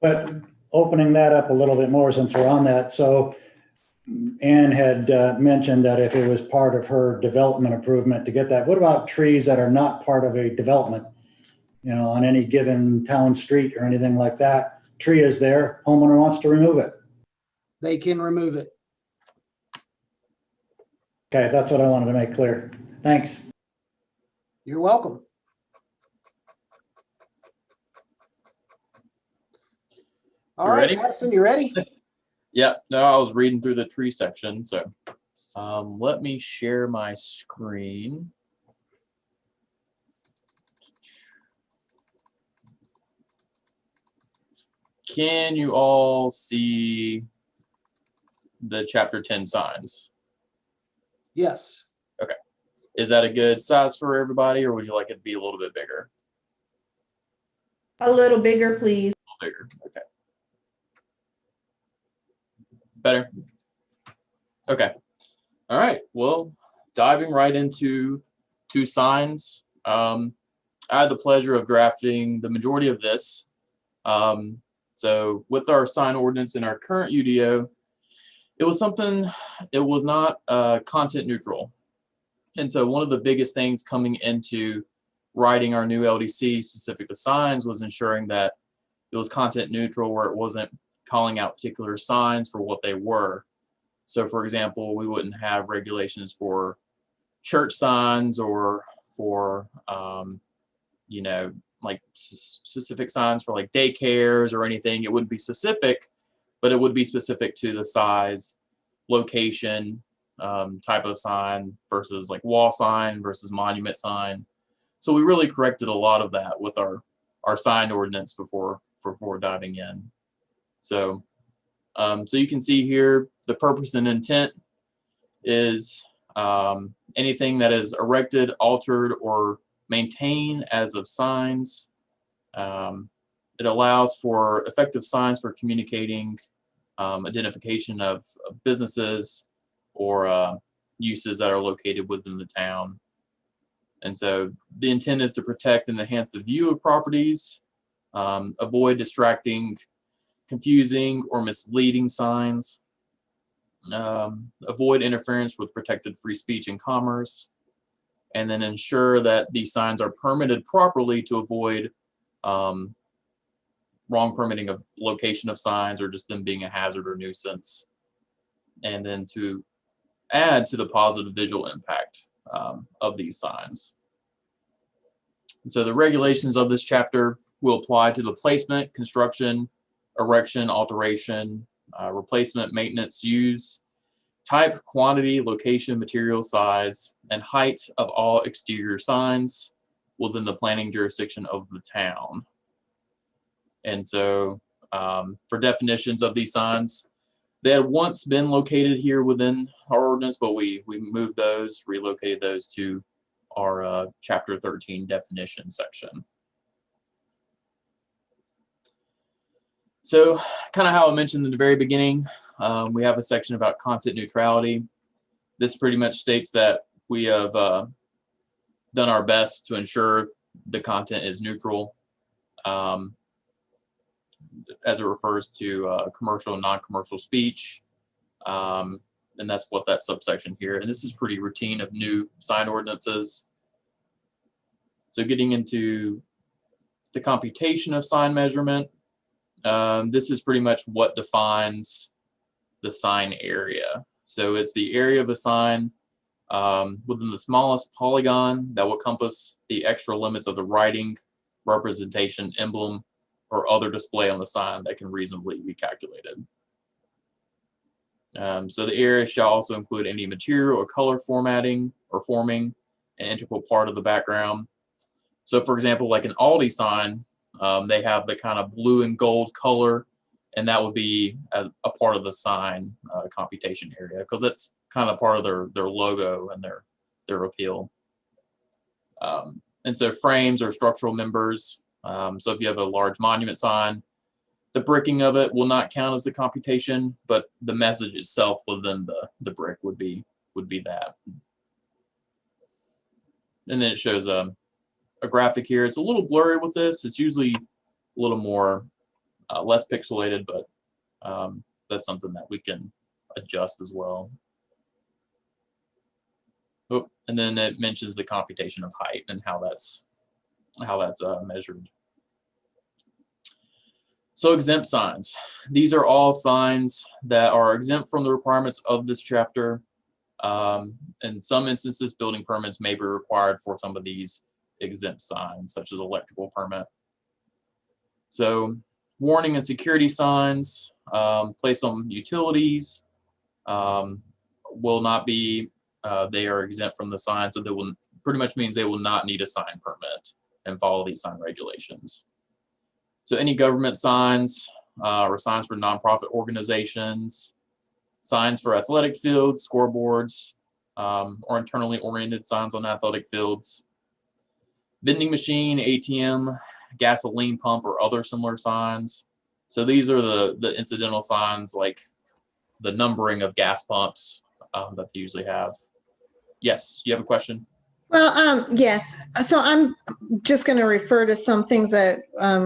But opening that up a little bit more since we're on that. So Anne had mentioned that if it was part of her development improvement to get that, what about trees that are not part of a development? You know, on any given town street or anything like that, tree is there, homeowner wants to remove it. They can remove it. Okay, that's what I wanted to make clear. Thanks. You're welcome. All right, ready? Madison, you ready? Yeah, no, I was reading through the tree section, so let me share my screen. Can you all see the chapter 10 signs? Yes. Okay. Is that a good size for everybody, or would you like it to be a little bit bigger? A little bigger, please. A little bigger, okay. Better? Okay. All right, well, diving right into two signs. I had the pleasure of drafting the majority of this. So with our sign ordinance in our current UDO, it was not content neutral. And so one of the biggest things coming into writing our new LDC specific to signs was ensuring that it was content neutral, where it wasn't calling out particular signs for what they were. So for example, we wouldn't have regulations for church signs or for, you know, like specific signs for like daycares or anything. It wouldn't be specific, but it would be specific to the size, location, type of sign versus like wall sign versus monument sign. So we really corrected a lot of that with our sign ordinance before diving in. So, so you can see here the purpose and intent is anything that is erected, altered, or maintained as of signs. It allows for effective signs for communicating identification of businesses or uses that are located within the town. And so the intent is to protect and enhance the view of properties, avoid distracting, confusing, or misleading signs, avoid interference with protected free speech and commerce, and then ensure that these signs are permitted properly to avoid wrong permitting of location of signs or just them being a hazard or nuisance, and then to add to the positive visual impact of these signs. And so the regulations of this chapter will apply to the placement, construction, erection, alteration, replacement, maintenance, use, type, quantity, location, material, size, and height of all exterior signs within the planning jurisdiction of the town. And so for definitions of these signs, they had once been located here within our ordinance, but we moved those, relocated those to our chapter 13 definition section. So kind of how I mentioned in the very beginning, we have a section about content neutrality. This pretty much states that we have done our best to ensure the content is neutral as it refers to commercial and non-commercial speech. And that's what that subsection here. And this is pretty routine of new sign ordinances. So getting into the computation of sign measurement, this is pretty much what defines the sign area. So it's the area of a sign within the smallest polygon that will compass the extra limits of the writing, representation, emblem, or other display on the sign that can reasonably be calculated. So the area shall also include any material or color formatting or forming an integral part of the background. So for example, like an Aldi sign, they have the kind of blue and gold color, and that would be a part of the sign computation area, because that's kind of part of their logo and their appeal. And so frames or structural members. So if you have a large monument sign, the bricking of it will not count as the computation, but the message itself within the brick would be that. And then it shows a graphic here. It's a little blurry with this. It's usually a little more less pixelated, but that's something that we can adjust as well. Oh, and then it mentions the computation of height and how that's measured. So exempt signs. These are all signs that are exempt from the requirements of this chapter. In some instances, building permits may be required for some of these exempt signs, such as electrical permit. So warning and security signs placed on utilities will not be, they are exempt from the sign, so they will pretty much means they will not need a sign permit and follow these sign regulations. So any government signs or signs for nonprofit organizations, signs for athletic fields, scoreboards, or internally oriented signs on athletic fields, vending machine, ATM, gasoline pump, or other similar signs. So these are the incidental signs, like the numbering of gas pumps that they usually have. Yes, you have a question? Well, yes. So I'm just going to refer to some things that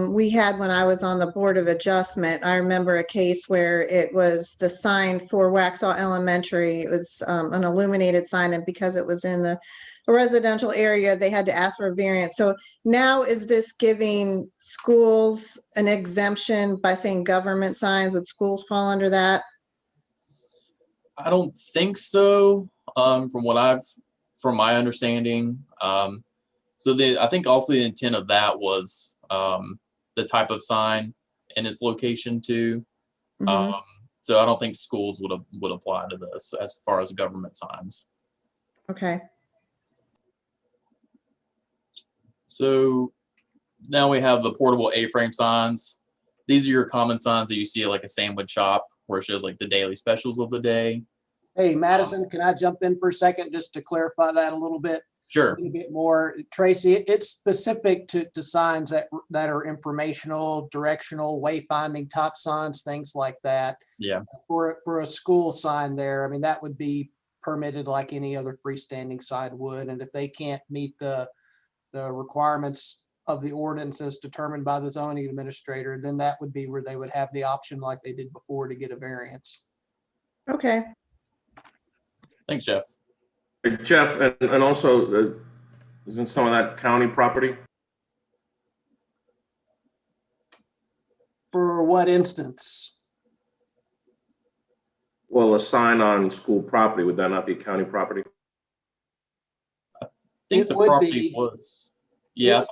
we had when I was on the Board of Adjustment. I remember a case where it was the sign for Waxhaw Elementary. It was an illuminated sign, and because it was in the residential area, they had to ask for a variance. So now is this giving schools an exemption by saying government signs? Would schools fall under that? I don't think so. From my understanding. So I think also the intent of that was the type of sign and its location too. Mhm. So I don't think schools would apply to this as far as government signs. Okay. So now we have the portable A-frame signs. These are your common signs that you see at like a sandwich shop where it shows like the daily specials of the day. Hey, Madison, can I jump in for a second just to clarify that a little bit? Sure. A little bit more. Tracy, it's specific to signs that are informational, directional, wayfinding type signs, things like that. Yeah. For a school sign there, I mean, that would be permitted like any other freestanding sign would. And if they can't meet the requirements of the ordinance as determined by the zoning administrator, then that would be where they would have the option like they did before to get a variance. Okay. Thanks, Jeff. Hey, Jeff, and also, isn't some of that county property? For what instance? Well, a sign on school property, would that not be county property? I think It the would property be. was, yeah.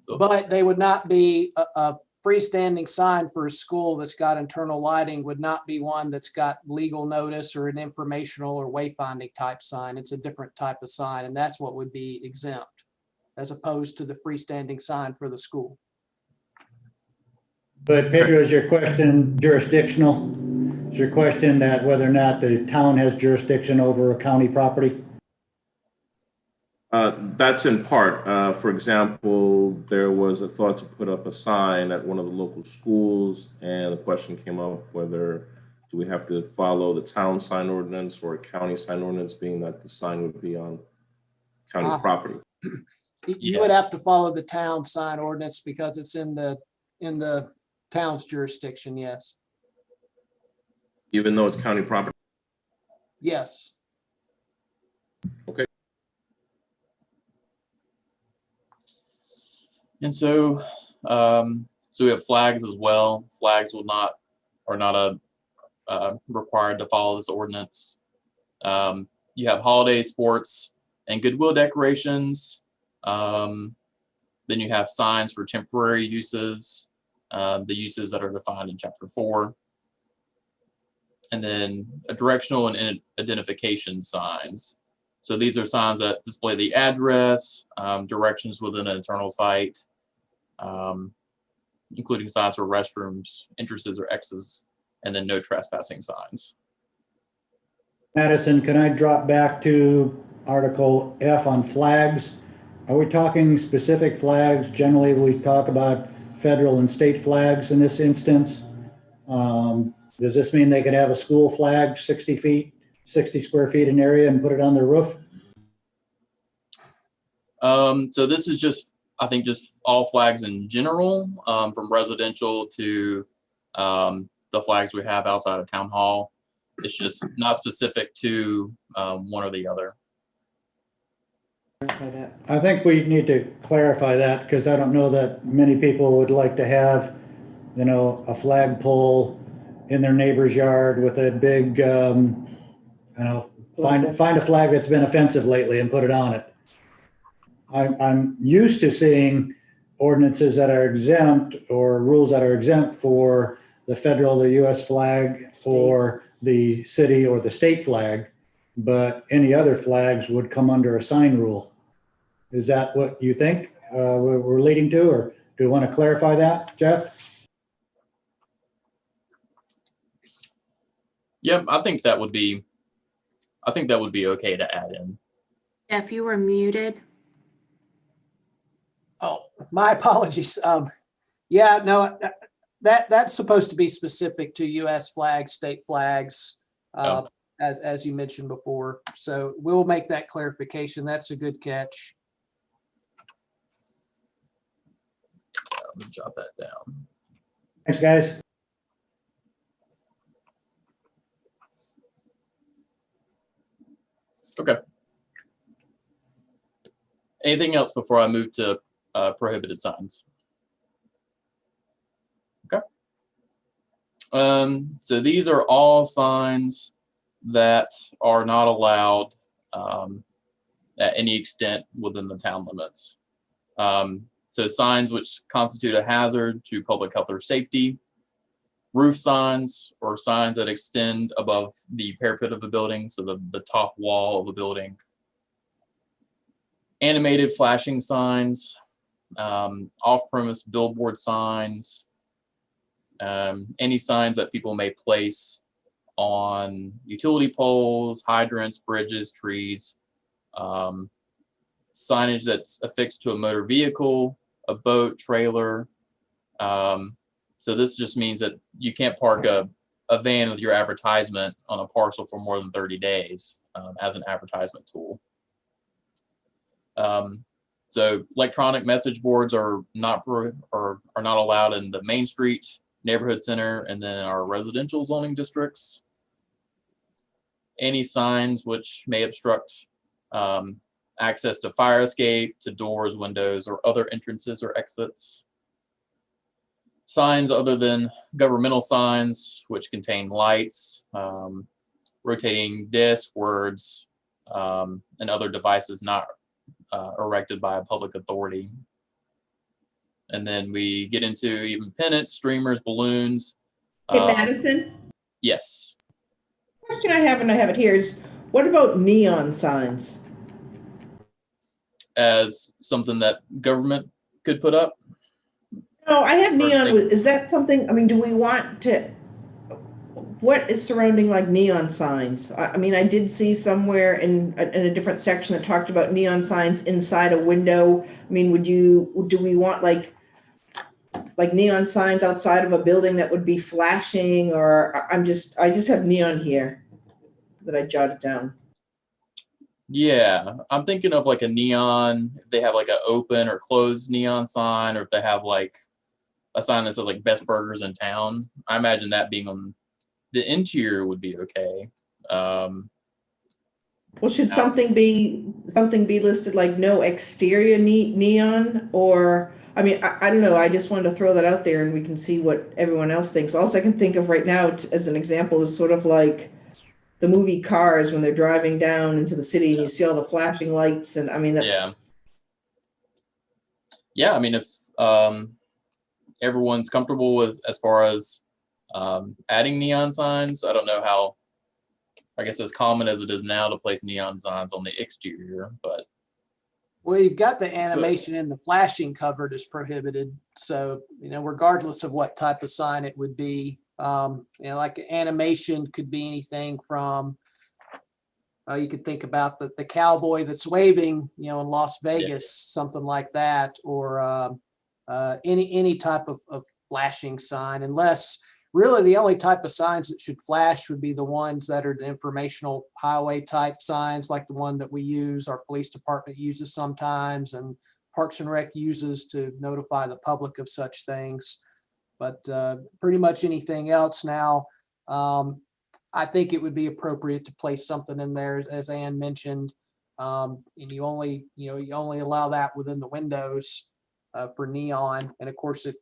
But they would not be a freestanding sign for a school that's got internal lighting would not be one that's got legal notice or an informational or wayfinding type sign. It's a different type of sign, and that's what would be exempt as opposed to the freestanding sign for the school. But Pedro, is your question jurisdictional? Is your question that whether or not the town has jurisdiction over a county property? That's in part. For example, there was a thought to put up a sign at one of the local schools, and the question came up whether do we have to follow the town sign ordinance or a county sign ordinance, being that the sign would be on county property. You would have to follow the town sign ordinance because it's in the town's jurisdiction, yes. Even though it's county property? Yes. Okay. And so, so we have flags as well. Flags are not required to follow this ordinance. You have holiday, sports, and goodwill decorations. Then you have signs for temporary uses, the uses that are defined in Chapter 4. And then a directional and identification signs. So these are signs that display the address, directions within an internal site, including signs for restrooms, entrances or exits, and then no trespassing signs. Madison, can I drop back to Article F on flags? Are we talking specific flags? Generally, we talk about federal and state flags in this instance. Does this mean they can have a school flag 60 square feet in area and put it on their roof? So this is just, I think just all flags in general, from residential to the flags we have outside of town hall. It's just not specific to one or the other. I think we need to clarify that because I don't know that many people would like to have, you know, a flagpole in their neighbor's yard with a big, you know, find a flag that's been offensive lately and put it on it. I'm used to seeing ordinances that are exempt or rules that are exempt for the federal, the US flag, for the city or the state flag, but any other flags would come under a sign rule. Is that what you think we're leading to, or do you want to clarify that, Jeff? Yep, I think that would be okay to add in. Jeff, you were muted. Oh, my apologies. Yeah, no, that's supposed to be specific to US flags, state flags, as you mentioned before. So we'll make that clarification. That's a good catch. Let me jot that down. Thanks, guys. Okay. Anything else before I move to prohibited signs? Okay. So these are all signs that are not allowed at any extent within the town limits. So signs which constitute a hazard to public health or safety, roof signs or signs that extend above the parapet of a building, so the top wall of a building, animated flashing signs, off-premise billboard signs, any signs that people may place on utility poles, hydrants, bridges, trees, signage that's affixed to a motor vehicle, a boat, trailer. So this just means that you can't park a van with your advertisement on a parcel for more than 30 days as an advertisement tool. So electronic message boards are not allowed in the Main Street neighborhood center and then our residential zoning districts. Any signs which may obstruct access to fire escape, to doors, windows, or other entrances or exits. Signs other than governmental signs, which contain lights, rotating disc, words, and other devices not erected by a public authority. And then we get into even pennants, streamers, balloons. Hey, Madison, Yes. question I have, and I have it here, is what about neon signs? As something that government could put up. No, I have neon. Is that something, I mean, do we want to, what is surrounding like neon signs? I mean, I did see somewhere in a different section that talked about neon signs inside a window. I mean, do we want like neon signs outside of a building that would be flashing, or I just have neon here that I jotted down. Yeah, I'm thinking of like a neon, if they have like an open or closed neon sign, or if they have like a sign that says like best burgers in town. I imagine that being on the interior would be okay. Well, should something be listed like no exterior neon, or, I mean, I don't know. I just wanted to throw that out there and we can see what everyone else thinks. Also, I can think of right now as an example is sort of like the movie Cars when they're driving down into the city and you see all the flashing lights, and I mean, that's. Yeah, I mean, if everyone's comfortable with as far as adding neon signs, I don't know how, I guess as common as it is now to place neon signs on the exterior, but. Well, you've got the animation and the flashing covered as prohibited. So, you know, regardless of what type of sign it would be, you know, like animation could be anything from, you could think about the cowboy that's waving, you know, in Las Vegas, something like that, or any type of flashing sign, unless really the only type of signs that should flash would be the ones that are the informational highway type signs, like the one that we use, our police department uses sometimes, and Parks and Rec uses to notify the public of such things. But pretty much anything else now, I think it would be appropriate to place something in there, as Ann mentioned. And you only allow that within the windows for neon. And of course, it,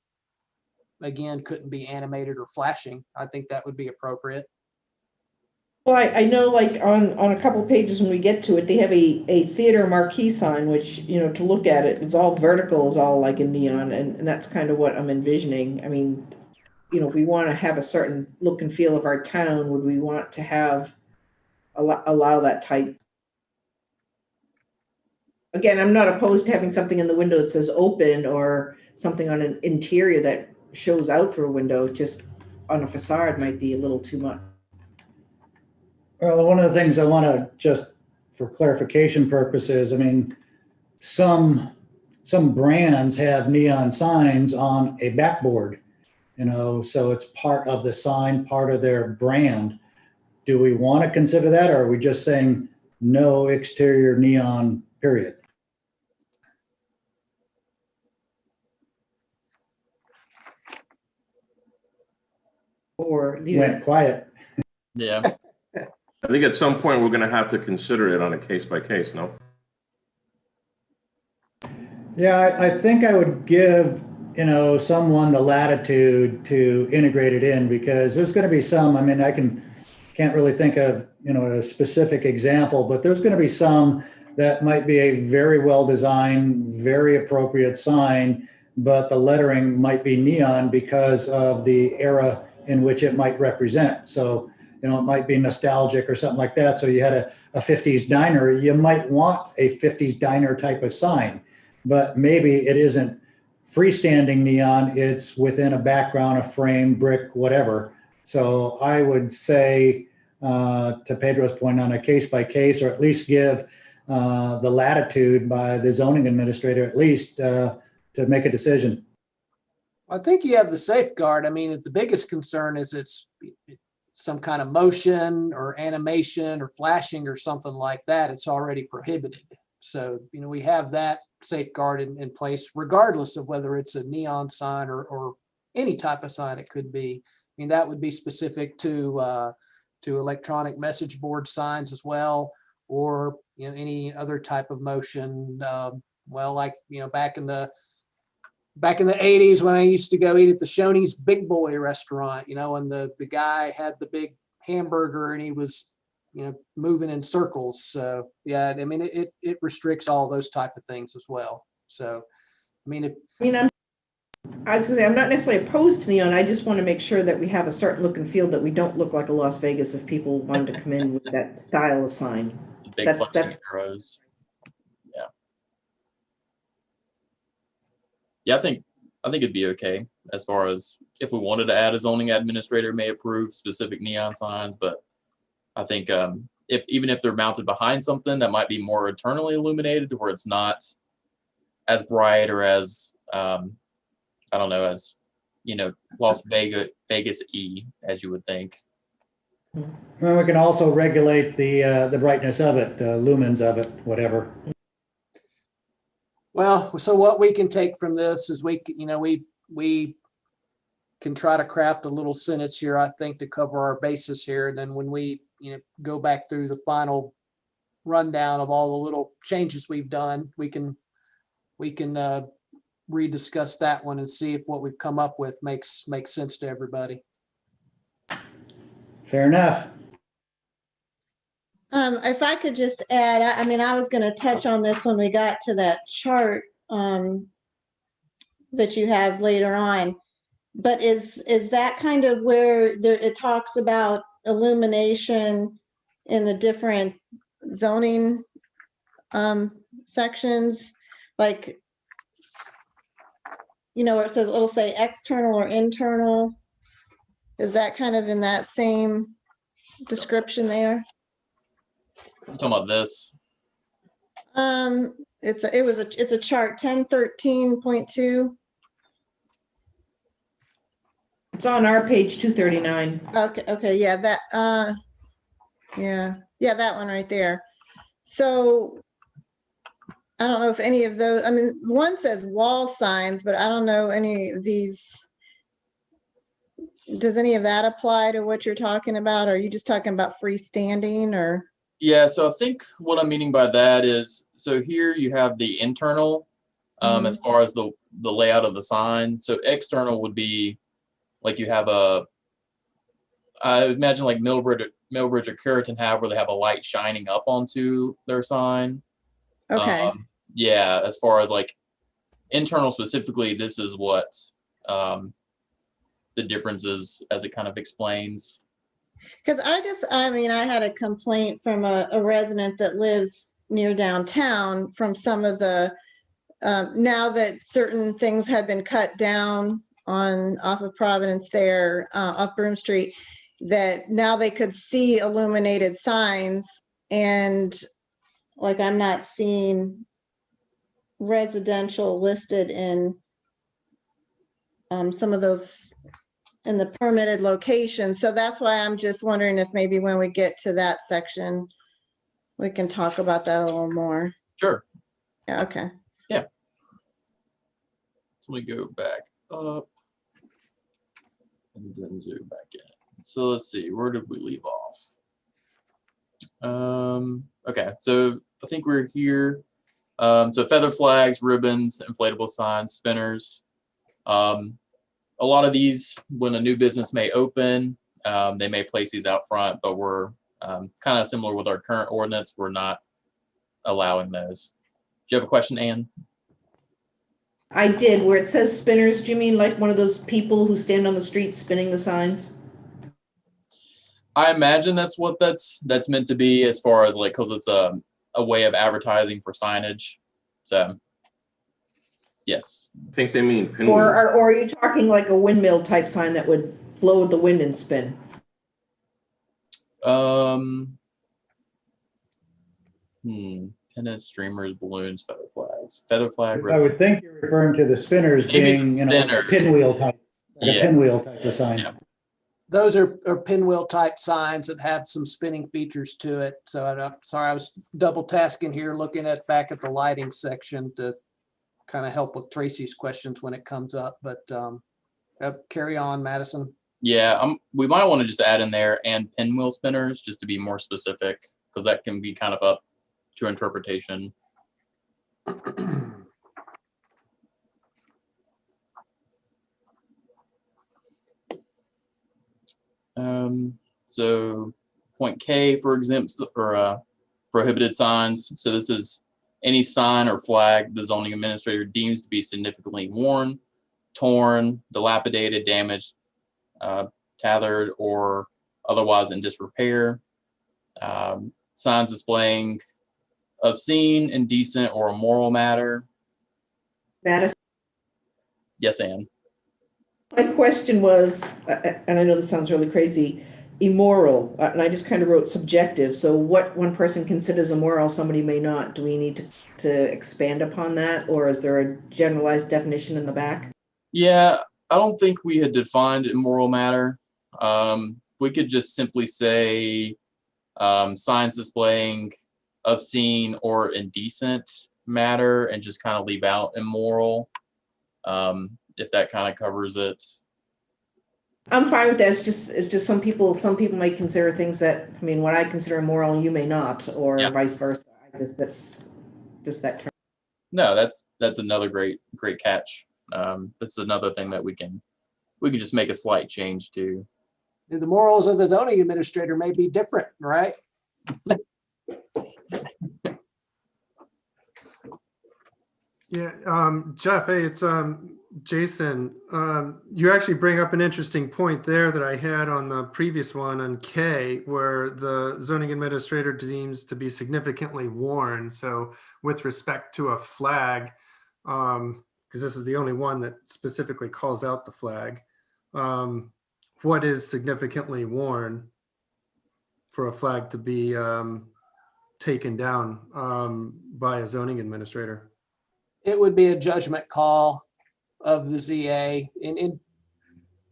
again, couldn't be animated or flashing. I think that would be appropriate. Well, I know, like on a couple pages when we get to it, they have a theater marquee sign, which, you know, to look at it, it's all vertical, it's all like in neon, and that's kind of what I'm envisioning. I mean, you know, if we want to have a certain look and feel of our town, would we want to have allow that type? Again, I'm not opposed to having something in the window that says open, or something on an interior that shows out through a window. Just on a facade might be a little too much. Well, one of the things I want to, just for clarification purposes, I mean, some brands have neon signs on a backboard, you know, so it's part of the sign, part of their brand. Do we want to consider that, or are we just saying no exterior neon, period? Or Went quiet. Yeah. I think at some point we're going to have to consider it on a case by case, no? Yeah, I think I would give, you know, someone the latitude to integrate it in, because there's going to be some, I mean, can't really think of, you know, a specific example, but there's going to be some that might be a very well designed, very appropriate sign, but the lettering might be neon because of the era in which it might represent. So, you know, it might be nostalgic or something like that. So you had a 50s diner, you might want a 50s diner type of sign, but maybe it isn't freestanding neon, it's within a background, a frame, brick, whatever. So I would say, to Pedro's point, on a case by case, or at least give the latitude by the zoning administrator at least to make a decision. I think you have the safeguard. I mean, the biggest concern is it's some kind of motion or animation or flashing or something like that. It's already prohibited. So, you know, we have that safeguard in place, regardless of whether it's a neon sign or any type of sign it could be. I mean, that would be specific to electronic message board signs as well, or, you know, any other type of motion. Well, like, you know, back in the 80s when I used to go eat at the Shoney's Big Boy restaurant, you know, and the guy had the big hamburger and he was, you know, moving in circles. So yeah, I mean, it restricts all those type of things as well. So, I mean, I was gonna say, I'm not necessarily opposed to neon. I just want to make sure that we have a certain look and feel, that we don't look like a Las Vegas if people wanted to come in with that style of sign. Big That's arrows. Yeah. Yeah, I think it'd be okay as far as if we wanted to add a zoning administrator may approve specific neon signs, but I think even if they're mounted behind something that might be more internally illuminated to where it's not as bright or as I don't know, as, you know, Las Vegas-y as you would think. Well, we can also regulate the brightness of it, the lumens of it, whatever. well, so what we can take from this is we can try to craft a little sentence here, I think, to cover our basis here. And then when we, you know, go back through the final rundown of all the little changes we've done, we can rediscuss that one and see if what we've come up with makes sense to everybody. Fair enough. If I could just add, I mean, I was going to touch on this when we got to that chart that you have later on, but is that kind of where it talks about illumination in the different zoning sections, like, you know, where it says, it'll say external or internal. Is that kind of in that same description there? I'm talking about this. It's a chart 1013.2. It's on our page 239. Okay, yeah, that that one right there. So I don't know if any of those, I mean, one says wall signs, but I don't know any of these. Does any of that apply to what you're talking about? Or are you just talking about freestanding or? Yeah, so I think what I'm meaning by that is, so here you have the internal, as far as the layout of the sign. So external would be like you have I imagine like Millbridge or Curitan have, where they have a light shining up onto their sign. Okay. Yeah, as far as like internal specifically, this is what the difference is, as it kind of explains. Because I mean, I had a complaint from a resident that lives near downtown from some of the, now that certain things had been cut down off of Providence there, off Broome Street, that now they could see illuminated signs, and like I'm not seeing residential listed in some of those in the permitted location. So that's why I'm just wondering if maybe when we get to that section, we can talk about that a little more. Sure. Yeah, okay. Yeah. So we go back up and then zoom back in. So let's see, where did we leave off? Okay, so I think we're here. So feather flags, ribbons, inflatable signs, spinners. A lot of these, when a new business may open, they may place these out front, but we're kind of similar with our current ordinance. We're not allowing those. Do you have a question, Ann? I did, where it says spinners, do you mean like one of those people who stand on the street spinning the signs? I imagine that's what that's meant to be, as far as like, because it's a way of advertising for signage. So yes. I think they mean pinwheels. Or are you talking like a windmill type sign that would blow with the wind and spin? Pennants, streamers, balloons, feather flags. Feather flag. I would think you're referring to the spinners Maybe being, the like a pinwheel type, like a pinwheel type of sign. Yeah. Those are pinwheel type signs that have some spinning features to it. So I'm sorry, I was double tasking here, looking back at the lighting section to kind of help with Tracy's questions when it comes up, but carry on, Madison. Yeah, we might want to just add in there and pinwheel spinners, just to be more specific, because that can be kind of up to interpretation. So point K for exempt or prohibited signs. So this is any sign or flag the zoning administrator deems to be significantly worn, torn, dilapidated, damaged, tethered, or otherwise in disrepair. Signs displaying obscene, indecent, or immoral matter. Madison? Yes, Ann. My question was, and I know this sounds really crazy, immoral, and I just kind of wrote subjective. So what one person considers immoral, somebody may not. Do we need to expand upon that, or is there a generalized definition in the back? Yeah, I don't think we had defined immoral matter. We could just simply say signs displaying obscene or indecent matter, and just kind of leave out immoral, if that kind of covers it. I'm fine with that. It's just some people might consider things that, I mean, what I consider immoral, you may not, or vice versa. That's just that term. No, that's another great catch. That's another thing that we can just make a slight change to. The morals of the zoning administrator may be different, right? Yeah, Jeff, hey, it's Jason. You actually bring up an interesting point there that I had on the previous one on K, where the zoning administrator deems to be significantly worn. So with respect to a flag, because this is the only one that specifically calls out the flag, what is significantly worn for a flag to be taken down by a zoning administrator? It would be a judgment call of the ZA, and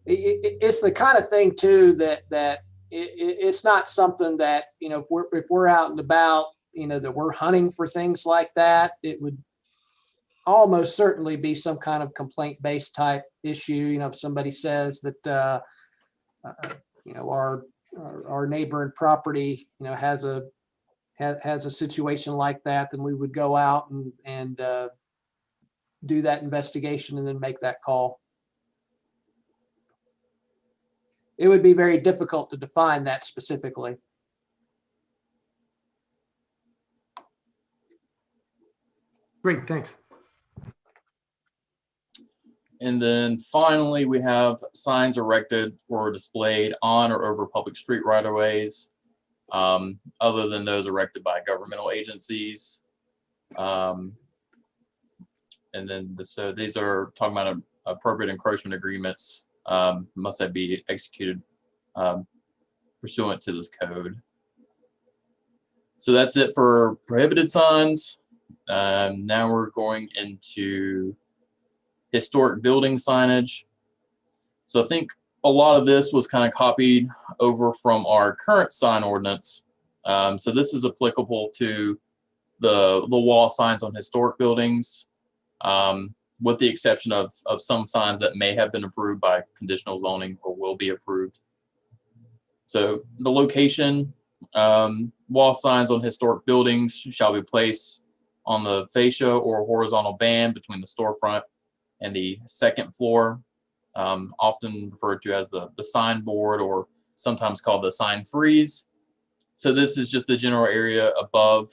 it's the kind of thing too that it's not something that, you know, if we're out and about that we're hunting for things like that, it would almost certainly be some kind of complaint-based type issue. If somebody says that, our neighboring property, has a situation like that, then we would go out and do that investigation and then make that call. It would be very difficult to define that specifically. Great, thanks. And then finally, we have signs erected or displayed on or over public street right-of-ways, other than those erected by governmental agencies. And then so these are talking about appropriate encroachment agreements, must that be executed pursuant to this code. So that's it for prohibited signs. Now we're going into historic building signage. So I think a lot of this was kind of copied over from our current sign ordinance. So this is applicable to the wall signs on historic buildings, with the exception of some signs that may have been approved by conditional zoning or will be approved. So the location, wall signs on historic buildings shall be placed on the fascia or horizontal band between the storefront and the second floor, often referred to as the sign board, or sometimes called the sign frieze. So this is just the general area above,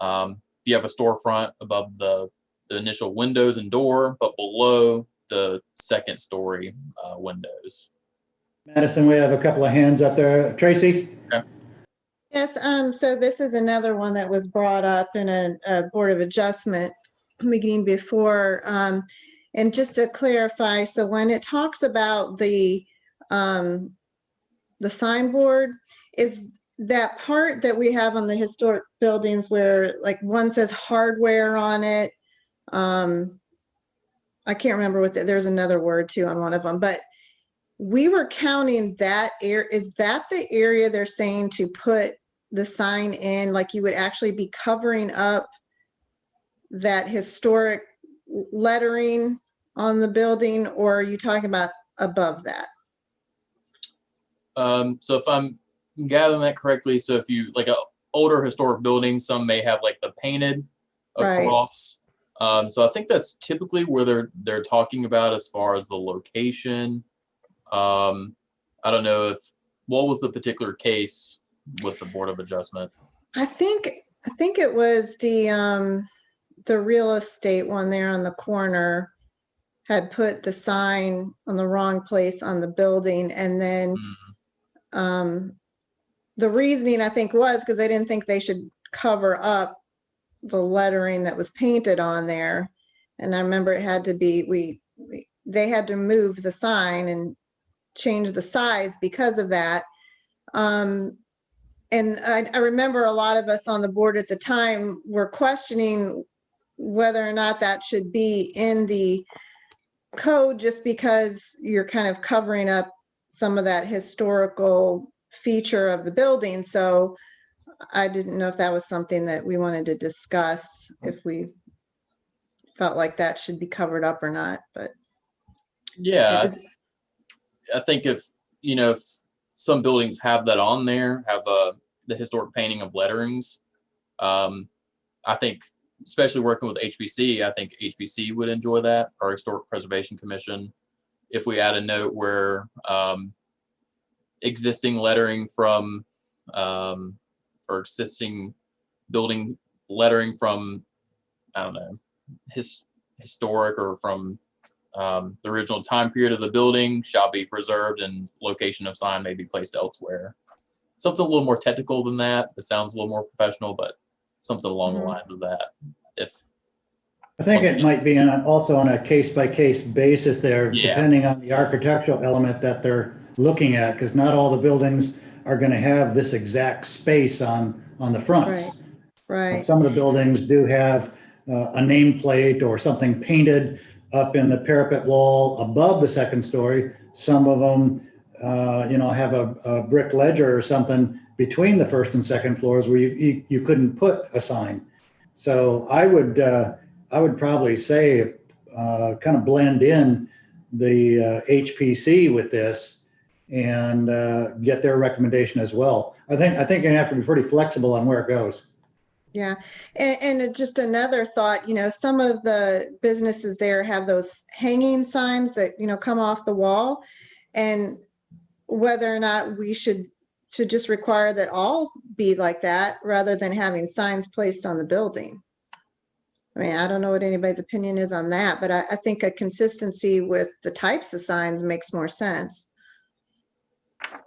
if you have a storefront, above the initial windows and door, but below the second story windows. Madison, we have a couple of hands up there. Tracy? Okay. Yes, so this is another one that was brought up in a Board of Adjustment meeting before. And just to clarify, so when it talks about the signboard, is that part that we have on the historic buildings where like one says hardware on it? I can't remember there's another word too on one of them, but we were counting that area. Is that the area they're saying to put the sign in? Like you would actually be covering up that historic lettering on the building, or are you talking about above that? So if I'm gathering that correctly, so if you like a older historic building, some may have like the painted across. Right. So I think that's typically where they're talking about as far as the location. I don't know what was the particular case with the Board of Adjustment. I think it was the real estate one there on the corner had put the sign on the wrong place on the building, and then the reasoning I think was because they didn't think they should cover up the lettering that was painted on there. And I remember it had to be they had to move the sign and change the size because of that. And I remember a lot of us on the board at the time were questioning whether or not that should be in the code, just because you're kind of covering up some of that historical feature of the building. So I didn't know if that was something that we wanted to discuss, if we felt like that should be covered up or not. But yeah, I think if some buildings have that on there, have the historic painting of letterings, I think, especially working with HBC, I think HBC would enjoy that, or Historic Preservation Commission. If we add a note where existing lettering from, or existing building lettering from, I don't know, historic or from the original time period of the building shall be preserved, and location of sign may be placed elsewhere. Something a little more technical than that. It sounds a little more professional, but something along the lines of that. I think it might be also on a case-by-case basis there, depending on the architectural element that they're looking at, because not all the buildings are going to have this exact space on the fronts. Right. Some of the buildings do have a nameplate or something painted up in the parapet wall above the second story. Some of them, have a brick ledger or something between the first and second floors where you couldn't put a sign. So I would probably say kind of blend in the HPC with this and get their recommendation as well. I think you're gonna have to be pretty flexible on where it goes. Yeah, and just another thought, some of the businesses there have those hanging signs that, come off the wall, and whether or not we should just require that all be like that rather than having signs placed on the building. I mean, I don't know what anybody's opinion is on that, but I think a consistency with the types of signs makes more sense.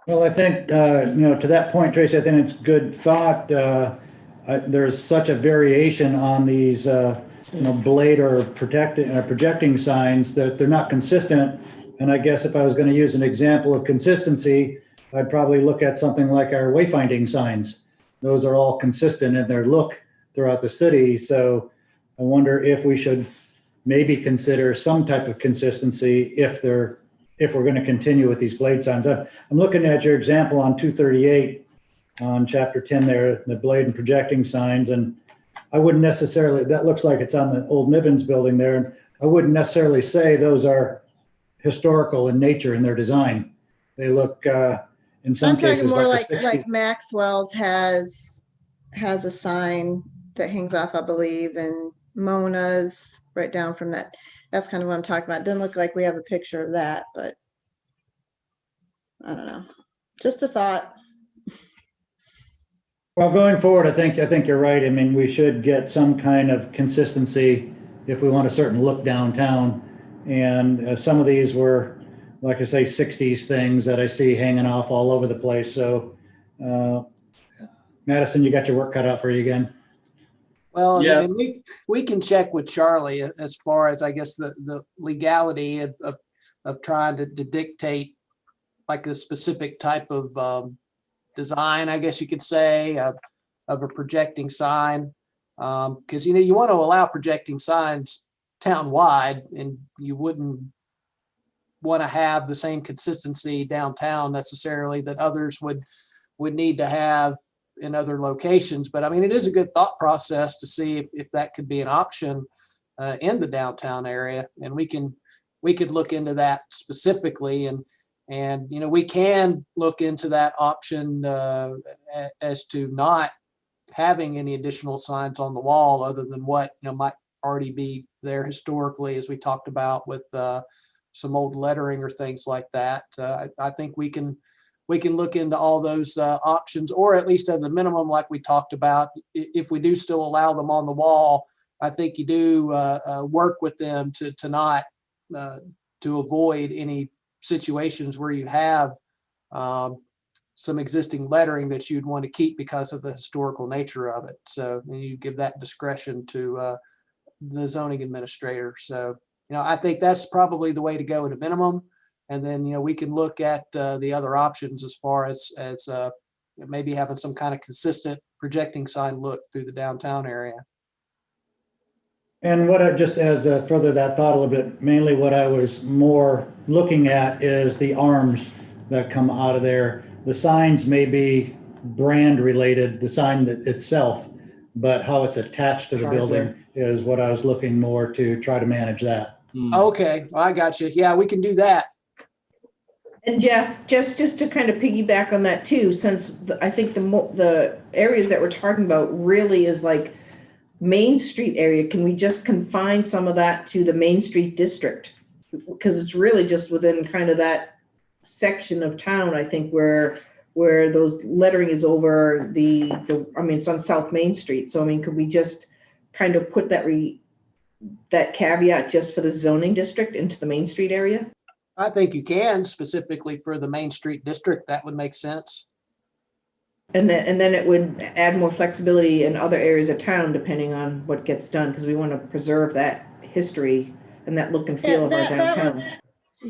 Well, I think, to that point, Tracy, I think it's good thought. There's such a variation on these, blade or projecting signs that they're not consistent. And I guess if I was going to use an example of consistency, I'd probably look at something like our wayfinding signs. Those are all consistent in their look throughout the city. So I wonder if we should maybe consider some type of consistency if we're going to continue with these blade signs. I'm looking at your example on 238 on chapter 10 there, the blade and projecting signs. And I wouldn't necessarily, that looks like it's on the old Nivens building there. And I wouldn't necessarily say those are historical in nature in their design. They look in some cases more like Maxwell's has a sign that hangs off, I believe, and Mona's right down from that. That's kind of what I'm talking about. It doesn't look like we have a picture of that, but I don't know. Just a thought. Well, going forward, I think you're right. I mean, we should get some kind of consistency if we want a certain look downtown. And some of these were, like I say, 60s things that I see hanging off all over the place. So, Madison, you got your work cut out for you again. Well, Yeah. and we can check with Charlie as far as, I guess, the legality of trying to dictate like a specific type of design, I guess you could say, of a projecting sign. Because, you want to allow projecting signs town-wide, and you wouldn't want to have the same consistency downtown necessarily that others would need to have in other locations. But I mean, it is a good thought process to see if that could be an option in the downtown area, and we could look into that specifically, and we can look into that option as to not having any additional signs on the wall other than what might already be there historically, as we talked about with some old lettering or things like that. I think we can look into all those options, or at least at the minimum, like we talked about, if we do still allow them on the wall, I think you do work with them to not to avoid any situations where you have some existing lettering that you'd want to keep because of the historical nature of it. So you give that discretion to the zoning administrator. So, I think that's probably the way to go at a minimum. And then, we can look at the other options as far as maybe having some kind of consistent projecting sign look through the downtown area. And what I just as further that thought a little bit, mainly what I was more looking at is the arms that come out of there. The signs may be brand related, the sign itself, but how it's attached to the building is what I was looking more to try to manage that. Okay, I got you. Yeah, we can do that. And Jeff, just to kind of piggyback on that too, since I think the areas that we're talking about really is like Main Street area, can we just confine some of that to the Main Street district? Because it's really just within kind of that section of town, I think, where those lettering is over it's on South Main Street. So, could we just kind of put that caveat just for the zoning district into the Main Street area? I think you can, specifically for the Main Street district. That would make sense. And then it would add more flexibility in other areas of town depending on what gets done, because we want to preserve that history and that look and feel of our downtown.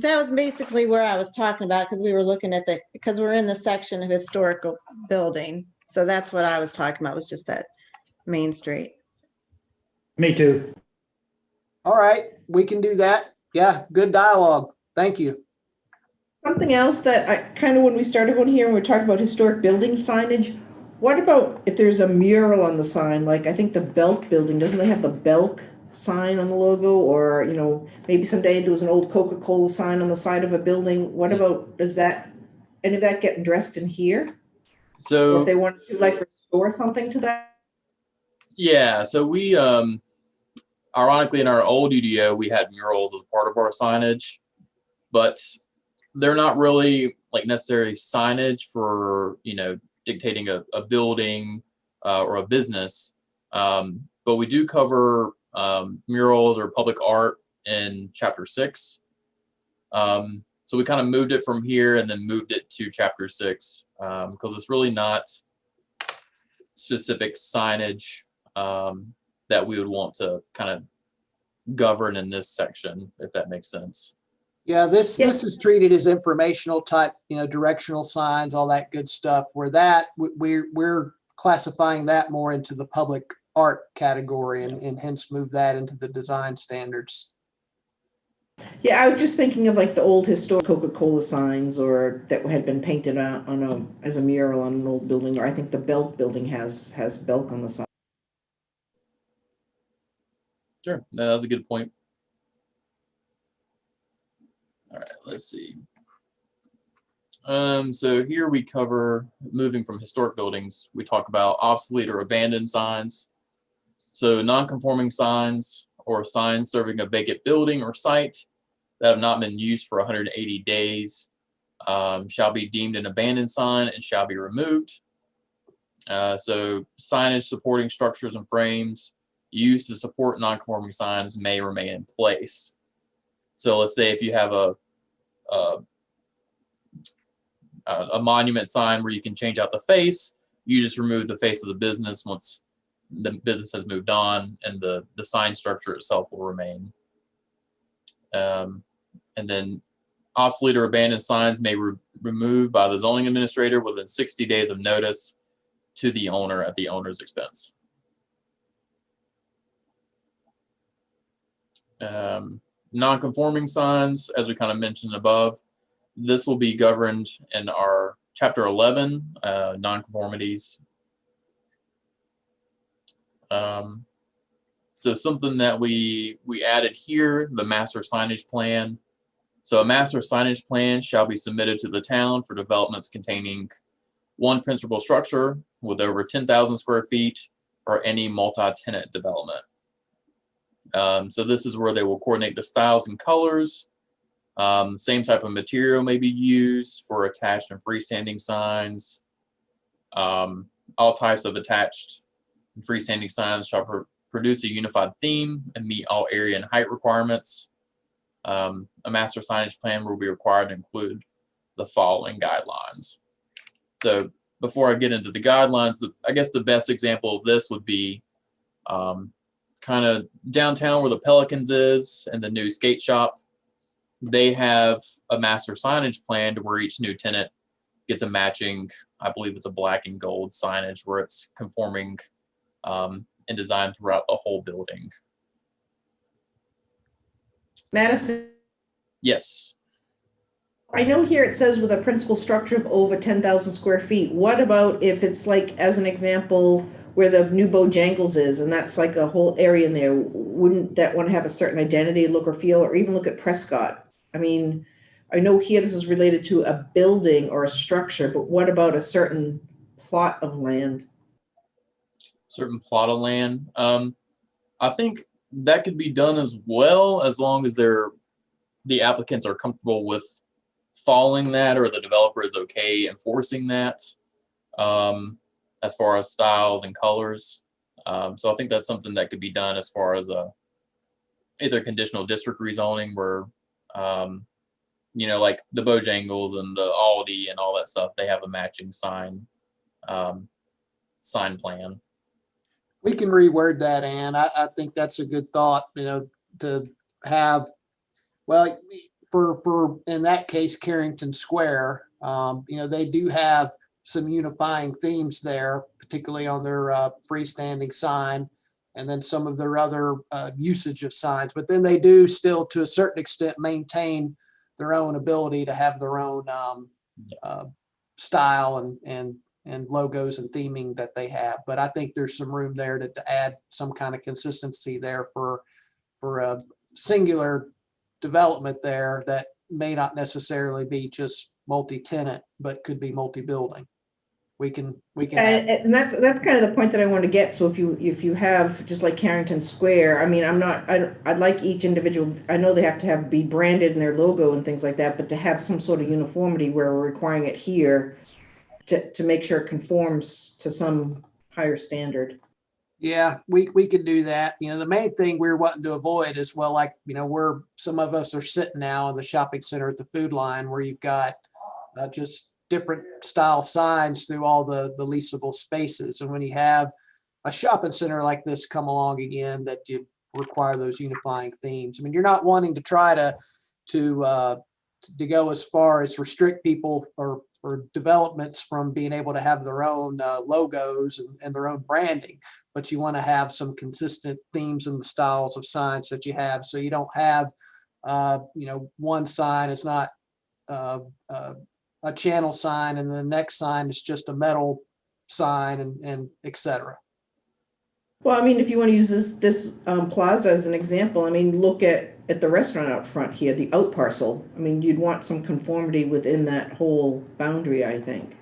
That was basically where I was talking about, because we were looking at because we're in the section of historical building. So that's what I was talking about, was just that Main Street. Me too. All right, we can do that. Yeah, good dialogue. Thank you. Something else that I kind of, when we started going here and we were talking about historic building signage, what about if there's a mural on the sign, like I think the Belk building, doesn't it have the Belk sign on the logo? Or, you know, maybe someday there was an old Coca-Cola sign on the side of a building. What about, does that, any of that get addressed in here? Or if So they wanted to like restore something to that? yeah, so we ironically in our old UDO we had murals as part of our signage, but they're not really like necessary signage for, you know, dictating a building or a business. But we do cover murals or public art in chapter 6. So we kind of moved it from here and then moved it to chapter 6 because it's really not specific signage that we would want to kind of govern in this section, if that makes sense. Yeah, this Yes. is treated as informational type, you know, directional signs, all that good stuff, where that we're classifying that more into the public art category and hence move that into the design standards. Yeah, I was just thinking of like the old historic Coca-Cola signs or that had been painted on as a mural on an old building, or I think the Belk building has Belk on the side. Sure, no, that was a good point. All right, let's see. So here we cover, moving from historic buildings, we talk about obsolete or abandoned signs. So non-conforming signs or signs serving a vacant building or site that have not been used for 180 days shall be deemed an abandoned sign and shall be removed. So signage supporting structures and frames used to support non-conforming signs may remain in place. So let's say if you have a monument sign where you can change out the face, you just remove the face of the business once the business has moved on, and the sign structure itself will remain. And then obsolete or abandoned signs may be removed by the zoning administrator within 60 days of notice to the owner at the owner's expense. Non-conforming signs, as we kind of mentioned above, this will be governed in our chapter 11, non-conformities. So something that we added here, the master signage plan. So a master signage plan shall be submitted to the town for developments containing one principal structure with over 10,000 square feet or any multi-tenant development. So this is where they will coordinate the styles and colors. Same type of material may be used for attached and freestanding signs. All types of attached and freestanding signs shall produce a unified theme and meet all area and height requirements. A master signage plan will be required to include the following guidelines. So before I get into the guidelines, I guess the best example of this would be kind of downtown where the Pelicans is and the new skate shop. They have a master signage plan to where each new tenant gets a matching, I believe it's a black and gold signage where it's conforming and designed throughout the whole building. Madison, Yes. I know here it says with a principal structure of over 10,000 square feet. What about if it's like, as an example, where the new Bojangles is, and that's like a whole area in there? Wouldn't that want to have a certain identity, look or feel, or even look at Prescott? I mean, I know here this is related to a building or a structure, but what about a certain plot of land? Certain plot of land. I think that could be done as well, as long as the applicants are comfortable with following that, or the developer is okay enforcing that, as far as styles and colors. So I think that's something that could be done as far as either conditional district rezoning where, you know, like the Bojangles and the Aldi and all that stuff, they have a matching sign plan. We can reword that, Ann. I think that's a good thought, you know, to have, well, for in that case, Carrington Square, you know, they do have some unifying themes there, particularly on their freestanding sign, and then some of their other usage of signs. But then they do still, to a certain extent, maintain their own ability to have their own style and logos and theming that they have. But I think there's some room there to add some kind of consistency there for a singular development there that may not necessarily be just multi-tenant, but could be multi-building. We can And that's kind of the point that I want to get. So if you have just like Carrington Square, I mean, I'd like each individual, I know they have to be branded in their logo and things like that, but to have some sort of uniformity where we're requiring it here to make sure it conforms to some higher standard. Yeah, we could do that. You know, the main thing we're wanting to avoid is, well, like, you know, some of us are sitting now in the shopping center at the food line where you've got just different style signs through all the leasable spaces. And when you have a shopping center like this come along again, that you require those unifying themes. I mean, you're not wanting to try to go as far as restrict people or developments from being able to have their own logos and their own branding, but you want to have some consistent themes in the styles of signs that you have. So you don't have, you know, one sign is not a channel sign and the next sign is just a metal sign and et cetera. Well, I mean, if you want to use this plaza as an example, I mean, look at the restaurant out front here, the out parcel. I mean, you'd want some conformity within that whole boundary, I think.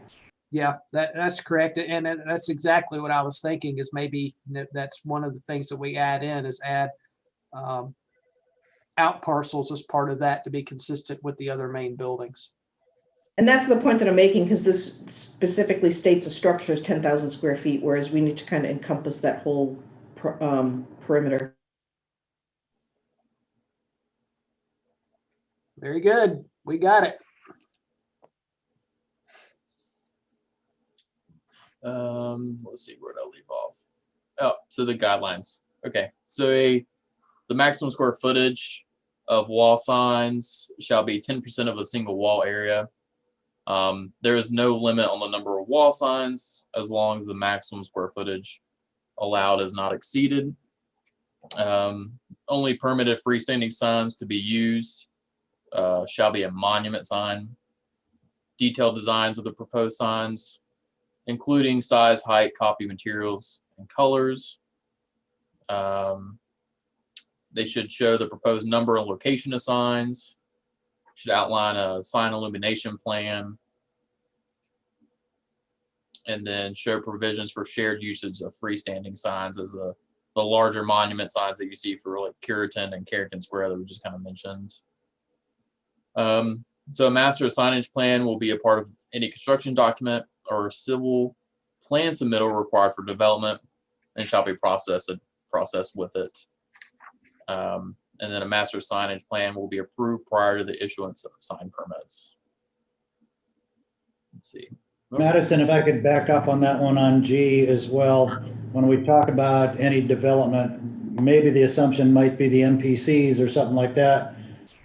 Yeah, that's correct. And that's exactly what I was thinking, is maybe that's one of the things that we add in, is add out parcels as part of that to be consistent with the other main buildings. And that's the point that I'm making, because this specifically states a structure is 10,000 square feet, whereas we need to kind of encompass that whole perimeter. Very good. We got it. Let's see, where did I leave off? Oh, so the guidelines. Okay, so the maximum square footage of wall signs shall be 10% of a single wall area. There is no limit on the number of wall signs as long as the maximum square footage allowed is not exceeded. Only permitted freestanding signs to be used shall be a monument sign. Detailed designs of the proposed signs, including size, height, copy materials, and colors. They should show the proposed number and location of signs. Should outline a sign illumination plan, and then show provisions for shared usage of freestanding signs as the larger monument signs that you see for like Curitan and Carrington Square that we just kind of mentioned. So a master signage plan will be a part of any construction document or civil plan submittal required for development and shall be processed with it. And then a master signage plan will be approved prior to the issuance of sign permits. Let's see. Madison, if I could back up on that one on G as well. When we talk about any development, maybe the assumption might be the MPCs or something like that.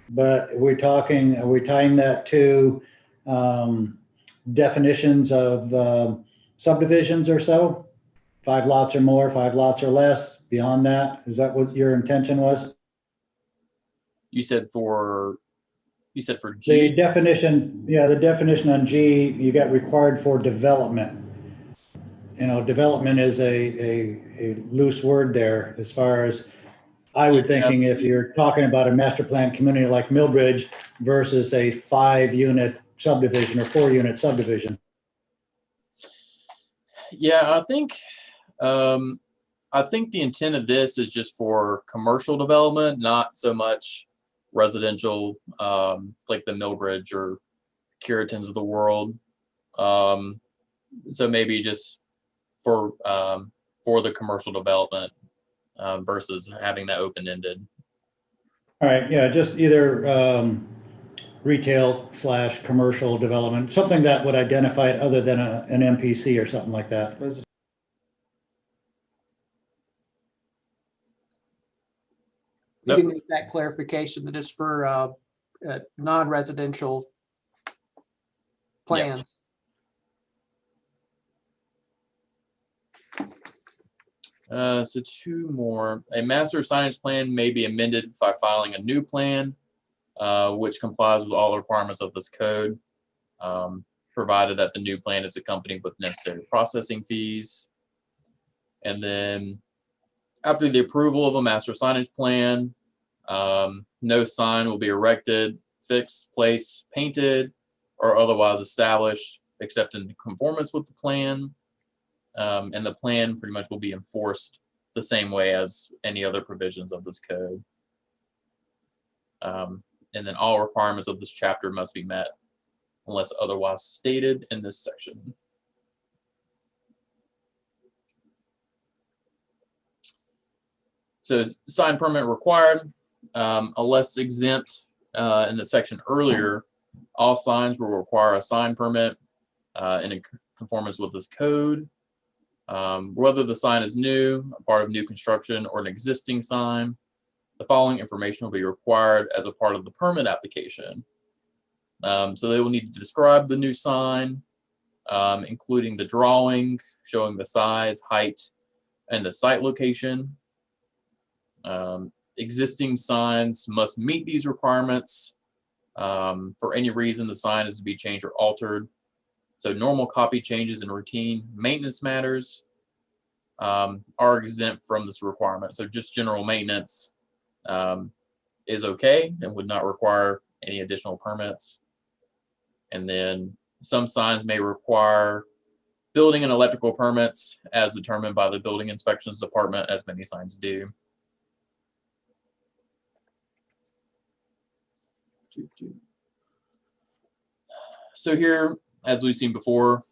But are we tying that to definitions of subdivisions or so? 5 lots or more, 5 lots or less, beyond that? Is that what your intention was? You said for G? The definition on G, you got required for development. You know, development is a loose word there, as far as I would thinking if you're talking about a master plan community like Millbridge versus a 5-unit subdivision or 4-unit subdivision. Yeah, I think the intent of this is just for commercial development, not so much residential, like the Millbridge or Curitans of the world. So maybe just for the commercial development versus having that open-ended. All right, yeah, just either retail/commercial development, something that would identify it other than an MPC or something like that. You can make that clarification that is for non-residential plans. So 2 more. A master signage plan may be amended by filing a new plan which complies with all the requirements of this code, provided that the new plan is accompanied with necessary processing fees. And then after the approval of a master signage plan, no sign will be erected, fixed, placed, painted, or otherwise established except in conformance with the plan. And the plan pretty much will be enforced the same way as any other provisions of this code. And then all requirements of this chapter must be met unless otherwise stated in this section. So sign permit required, unless exempt in the section earlier, all signs will require a sign permit in conformance with this code. Whether the sign is new, a part of new construction, or an existing sign, the following information will be required as a part of the permit application. So they will need to describe the new sign, including the drawing showing the size, height, and the site location. Existing signs must meet these requirements. For any reason, the sign is to be changed or altered. So normal copy changes and routine maintenance matters are exempt from this requirement. So just general maintenance is okay and would not require any additional permits. And then some signs may require building and electrical permits as determined by the building inspections department, as many signs do. So here, as we've seen before,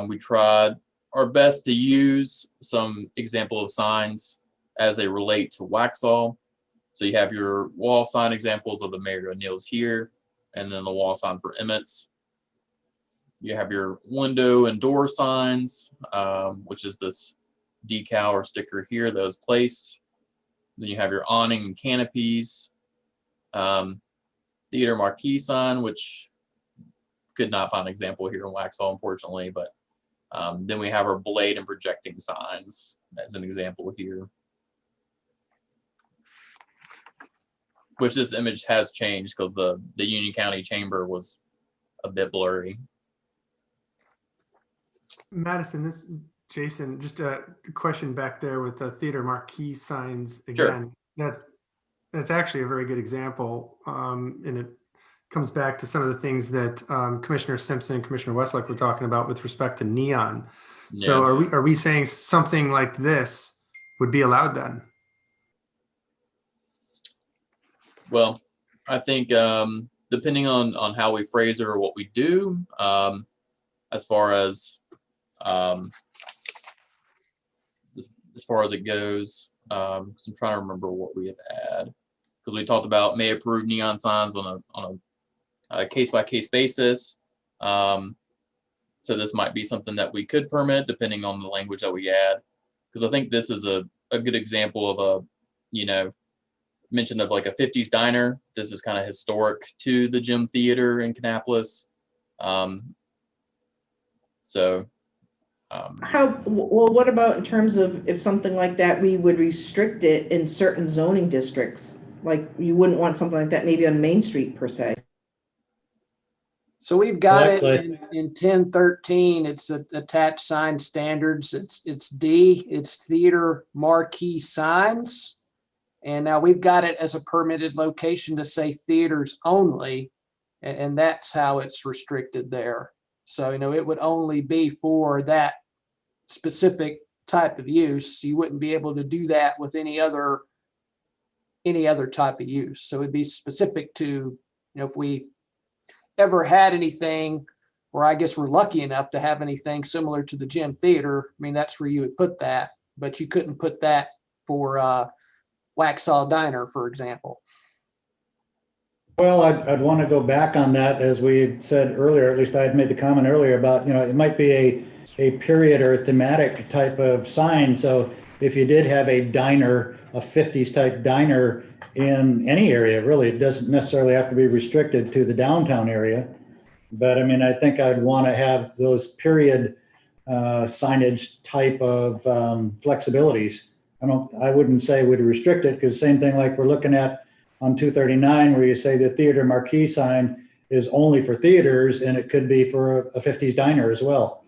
we tried our best to use some example of signs as they relate to Waxhaw. So you have your wall sign examples of the Mary O'Neills here, and then the wall sign for Emmett's. You have your window and door signs, which is this decal or sticker here that was placed. Then you have your awning and canopies. Theater marquee sign, which could not find an example here in Waxhaw, unfortunately, but then we have our blade and projecting signs as an example here, which this image has changed because the Union County Chamber was a bit blurry. Madison, this is Jason. Just a question back there with the theater marquee signs Sure. again. That's actually a very good example, and it comes back to some of the things that Commissioner Simpson and Commissioner Westlake were talking about with respect to neon. Yeah. So are we saying something like this would be allowed then? Well, I think depending on how we phrase it or what we do, as far as it goes, because I'm trying to remember what we had add, because we talked about may approve neon signs on a case-by-case basis. So this might be something that we could permit depending on the language that we add, because I think this is a good example of mention of like a 50s diner. This is kind of historic to the Gym Theater in Kannapolis. What about in terms of if something like that, we would restrict it in certain zoning districts? Like you wouldn't want something like that maybe on Main Street per se. So we've got it Exactly. in 1013. It's attached sign standards. It's D. It's theater marquee signs. And now we've got it as a permitted location to say theaters only. And that's how it's restricted there. So, it would only be for that specific type of use. You wouldn't be able to do that with any other type of use. So it'd be specific to, if we ever had anything, or I guess we're lucky enough to have anything similar to the Gym Theater, that's where you would put that, but you couldn't put that for Waxhaw Diner, for example. Well, I'd want to go back on that, as we had said earlier, at least I had made the comment earlier about, it might be a period or a thematic type of sign. So if you did have a diner, a 50s type diner in any area, really, it doesn't necessarily have to be restricted to the downtown area. But I think I'd want to have those period signage type of flexibilities. I wouldn't say we'd restrict it, because same thing like we're looking at on 239 where you say the theater marquee sign is only for theaters, and it could be for a 50s diner as well.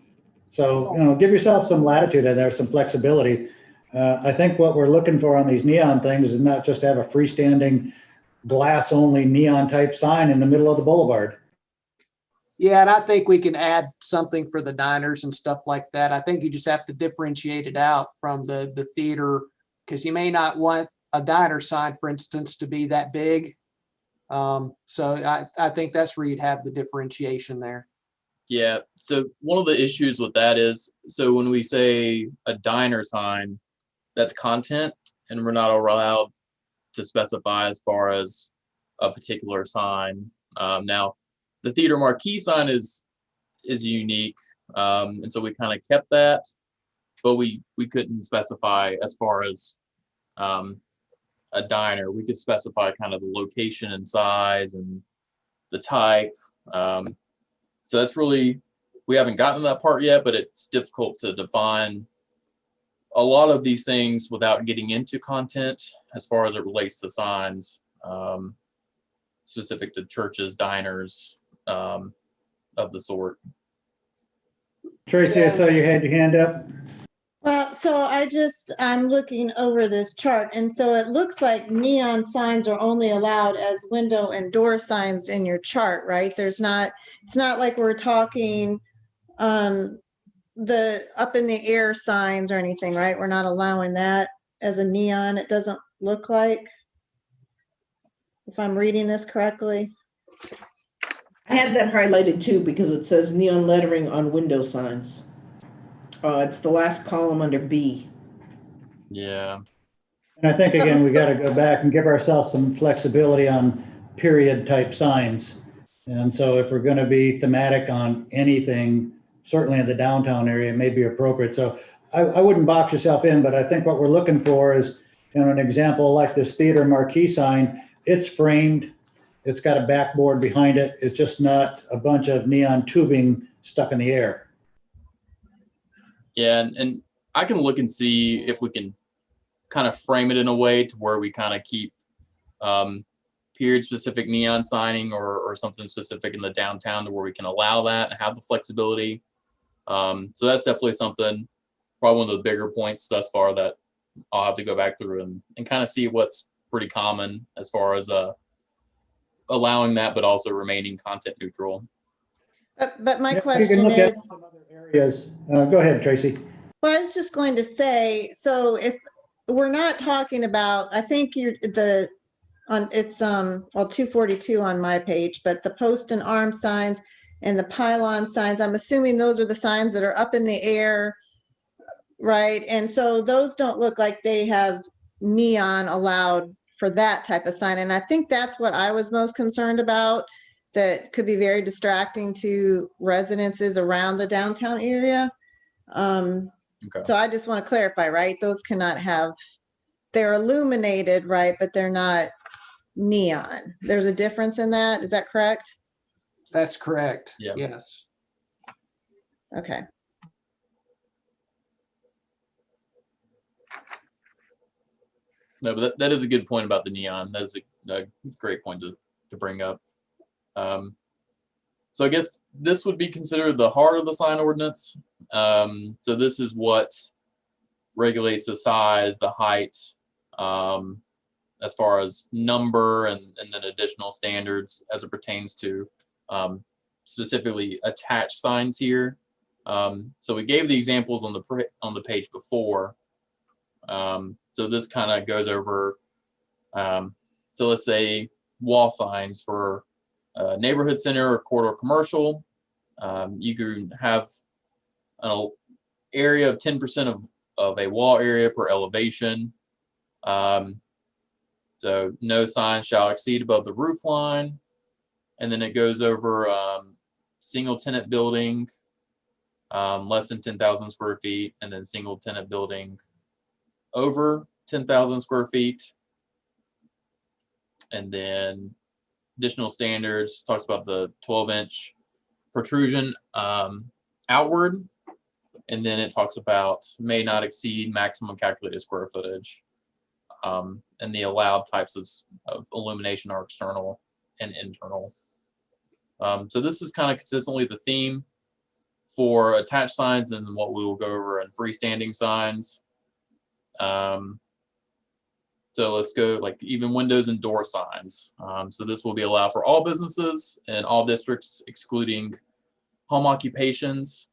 So, you know, give yourself some latitude and there's some flexibility. I think what we're looking for on these neon things is not just to have a freestanding glass only neon type sign in the middle of the boulevard. Yeah, and I think we can add something for the diners and stuff like that. I think you just have to differentiate it out from the theater, because you may not want a diner sign, for instance, to be that big. So I think that's where you'd have the differentiation there. Yeah. So one of the issues with that is, so when we say a diner sign, that's content, and we're not allowed to specify as far as a particular sign. Now, the theater marquee sign is unique, and so we kind of kept that, but we couldn't specify as far as a diner. We could specify kind of the location and size and the type. So that's really, we haven't gotten to that part yet, but it's difficult to define a lot of these things without getting into content as far as it relates to signs, specific to churches, diners, of the sort. Tracy, I saw you had your hand up. Well, so I'm looking over this chart, and so it looks like neon signs are only allowed as window and door signs in your chart, right? It's not like we're talking the up in the air signs or anything, right? We're not allowing that as a neon, it doesn't look like, if I'm reading this correctly. I had that highlighted too because it says neon lettering on window signs. It's the last column under B. Yeah. And I think, again, we got to go back and give ourselves some flexibility on period type signs. And so if we're going to be thematic on anything, certainly in the downtown area, it may be appropriate. So I wouldn't box yourself in, but I think what we're looking for is, you know, an example like this theater marquee sign. It's framed. It's got a backboard behind it. It's just not a bunch of neon tubing stuck in the air. Yeah, and I can look and see if we can kind of frame it in a way to where we kind of keep period specific neon signing or something specific in the downtown to where we can allow that and have the flexibility. So that's definitely something, probably one of the bigger points thus far that I'll have to go back through and kind of see what's pretty common as far as allowing that, but also remaining content neutral. But my Yeah, question is, some other areas. Go ahead, Tracy. well, I was just going to say, so if we're not talking about, I think it's 242 on my page, but the post and arm signs and the pylon signs, I'm assuming those are the signs that are up in the air, right? And so those don't look like they have neon allowed for that type of sign. And I think that's what I was most concerned about, that could be very distracting to residences around the downtown area. Okay. So I just want to clarify, right? Those cannot have, they're illuminated, right? But they're not neon. There's a difference in that. Is that correct? That's correct. Yeah. Yes. Okay. No, but that is a good point about the neon. That is a great point to bring up. So I guess this would be considered the heart of the sign ordinance. So this is what regulates the size, the height, as far as number and then additional standards as it pertains to specifically attached signs here. So we gave the examples on the page before. So this kind of goes over, so let's say wall signs for a neighborhood center or corridor commercial. You can have an area of 10% of a wall area per elevation. So no sign shall exceed above the roof line. And then it goes over single tenant building, less than 10,000 square feet, and then single tenant building over 10,000 square feet. And then additional standards talks about the 12-inch protrusion outward. And then it talks about may not exceed maximum calculated square footage. the allowed types of illumination are external and internal. So this is kind of consistently the theme for attached signs and what we will go over in freestanding signs. So let's go like even windows and door signs. So this will be allowed for all businesses in all districts, excluding home occupations.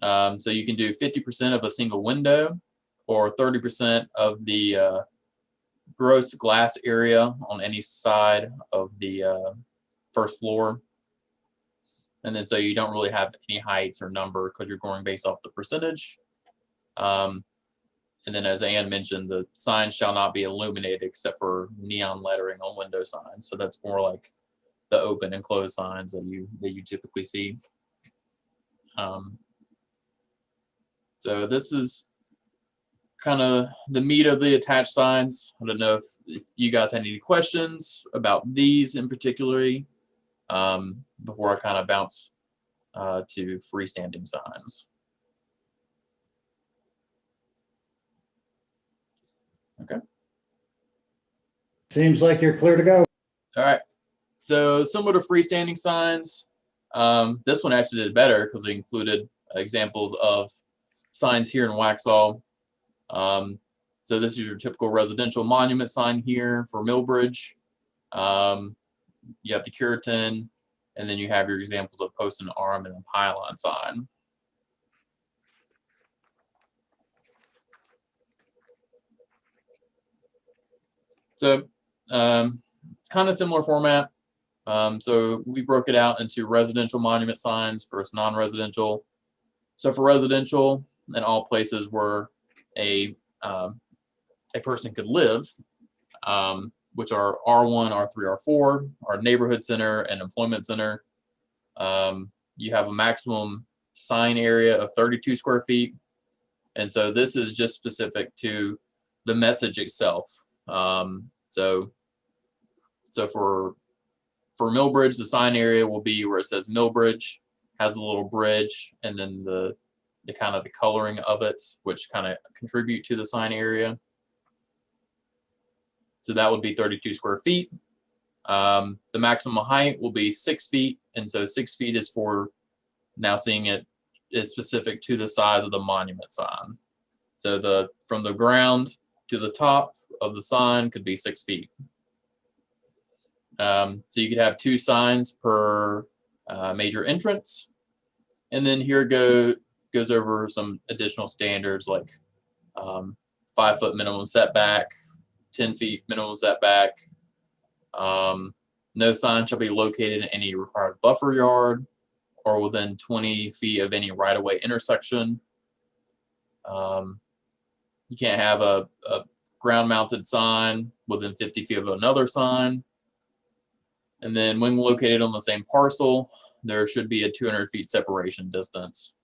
So you can do 50% of a single window or 30% of the gross glass area on any side of the first floor. And then so you don't really have any heights or number because you're going based off the percentage. And then as Ann mentioned, the sign shall not be illuminated except for neon lettering on window signs. So that's more like the open and closed signs that you typically see. So this is kind of the meat of the attached signs. I don't know if you guys had any questions about these in particularly before I kind of bounce to freestanding signs. Okay. Seems like you're clear to go. All right. So similar to freestanding signs, this one actually did better because it included examples of signs here in Waxhaw. So this is your typical residential monument sign here for Millbridge. You have the Curitan, and then you have your examples of post and arm and a pylon sign. So it's kind of similar format. So we broke it out into residential monument signs versus non-residential. So for residential, in all places where a person could live, which are R1, R3, R4, our neighborhood center and employment center, you have a maximum sign area of 32 square feet. And so this is just specific to the message itself. So for Millbridge, the sign area will be where it says Millbridge, has a little bridge, and then the kind of the coloring of it, which kind of contribute to the sign area. So that would be 32 square feet. The maximum height will be 6 feet. And so 6 feet is for now seeing it is specific to the size of the monument sign. So from the ground to the top of the sign could be 6 feet. So you could have 2 signs per major entrance. And then here goes over some additional standards like 5 foot minimum setback, 10 feet minimum setback. No sign shall be located in any required buffer yard or within 20 feet of any right-of-way intersection. You can't have a ground-mounted sign within 50 feet of another sign. And then when located on the same parcel, there should be a 200 feet separation distance.